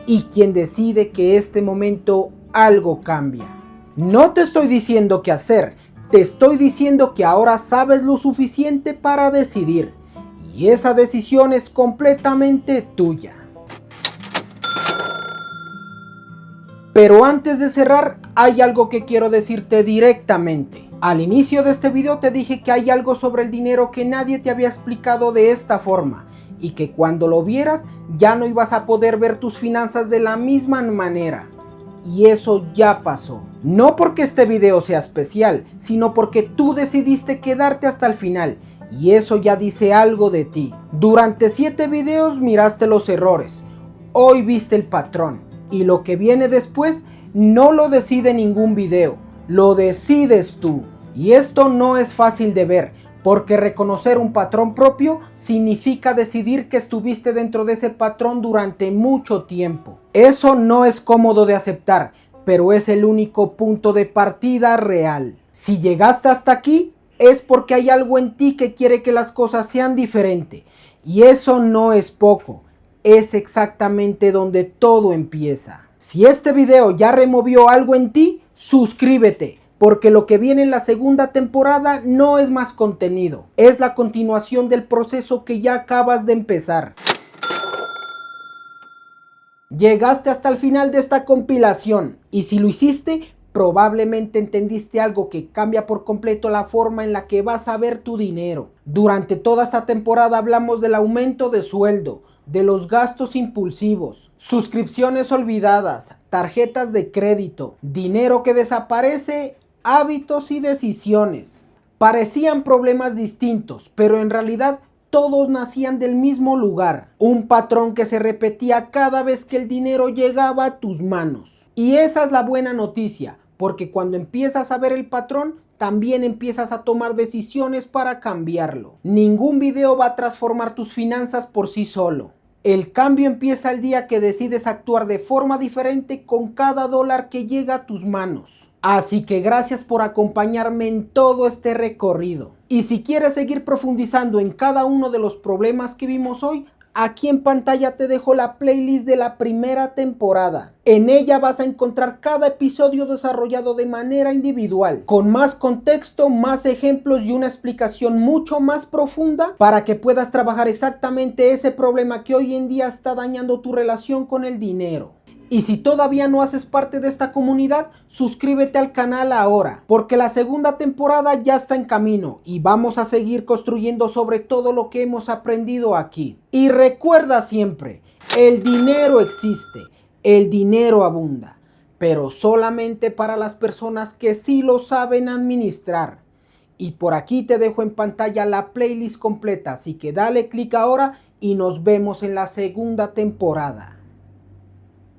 y quien decide que este momento algo cambia. No te estoy diciendo qué hacer, te estoy diciendo que ahora sabes lo suficiente para decidir, y esa decisión es completamente tuya. Pero antes de cerrar, hay algo que quiero decirte directamente. Al inicio de este video te dije que hay algo sobre el dinero que nadie te había explicado de esta forma y que cuando lo vieras ya no ibas a poder ver tus finanzas de la misma manera. Y eso ya pasó. No porque este video sea especial, sino porque tú decidiste quedarte hasta el final y eso ya dice algo de ti. Durante 7 videos miraste los errores, hoy viste el patrón y lo que viene después no lo decide ningún video. Lo decides tú. Y esto no es fácil de ver, porque reconocer un patrón propio significa decidir que estuviste dentro de ese patrón durante mucho tiempo. Eso no es cómodo de aceptar, pero es el único punto de partida real. Si llegaste hasta aquí, es porque hay algo en ti que quiere que las cosas sean diferentes. Y eso no es poco, es exactamente donde todo empieza. Si este video ya removió algo en ti, suscríbete, porque lo que viene en la segunda temporada no es más contenido, es la continuación del proceso que ya acabas de empezar. Llegaste hasta el final de esta compilación y si lo hiciste, probablemente entendiste algo que cambia por completo la forma en la que vas a ver tu dinero. Durante toda esta temporada hablamos del aumento de sueldo, de los gastos impulsivos, suscripciones olvidadas, tarjetas de crédito, dinero que desaparece, hábitos y decisiones. Parecían problemas distintos, pero en realidad todos nacían del mismo lugar. Un patrón que se repetía cada vez que el dinero llegaba a tus manos. Y esa es la buena noticia, porque cuando empiezas a ver el patrón, también empiezas a tomar decisiones para cambiarlo. Ningún video va a transformar tus finanzas por sí solo. El cambio empieza el día que decides actuar de forma diferente con cada dólar que llega a tus manos. Así que gracias por acompañarme en todo este recorrido. Y si quieres seguir profundizando en cada uno de los problemas que vimos hoy, aquí en pantalla te dejo la playlist de la primera temporada. En ella vas a encontrar cada episodio desarrollado de manera individual, con más contexto, más ejemplos y una explicación mucho más profunda para que puedas trabajar exactamente ese problema que hoy en día está dañando tu relación con el dinero. Y si todavía no haces parte de esta comunidad, suscríbete al canal ahora, porque la segunda temporada ya está en camino y vamos a seguir construyendo sobre todo lo que hemos aprendido aquí. Y recuerda siempre, el dinero existe, el dinero abunda, pero solamente para las personas que sí lo saben administrar. Y por aquí te dejo en pantalla la playlist completa, así que dale clic ahora y nos vemos en la segunda temporada.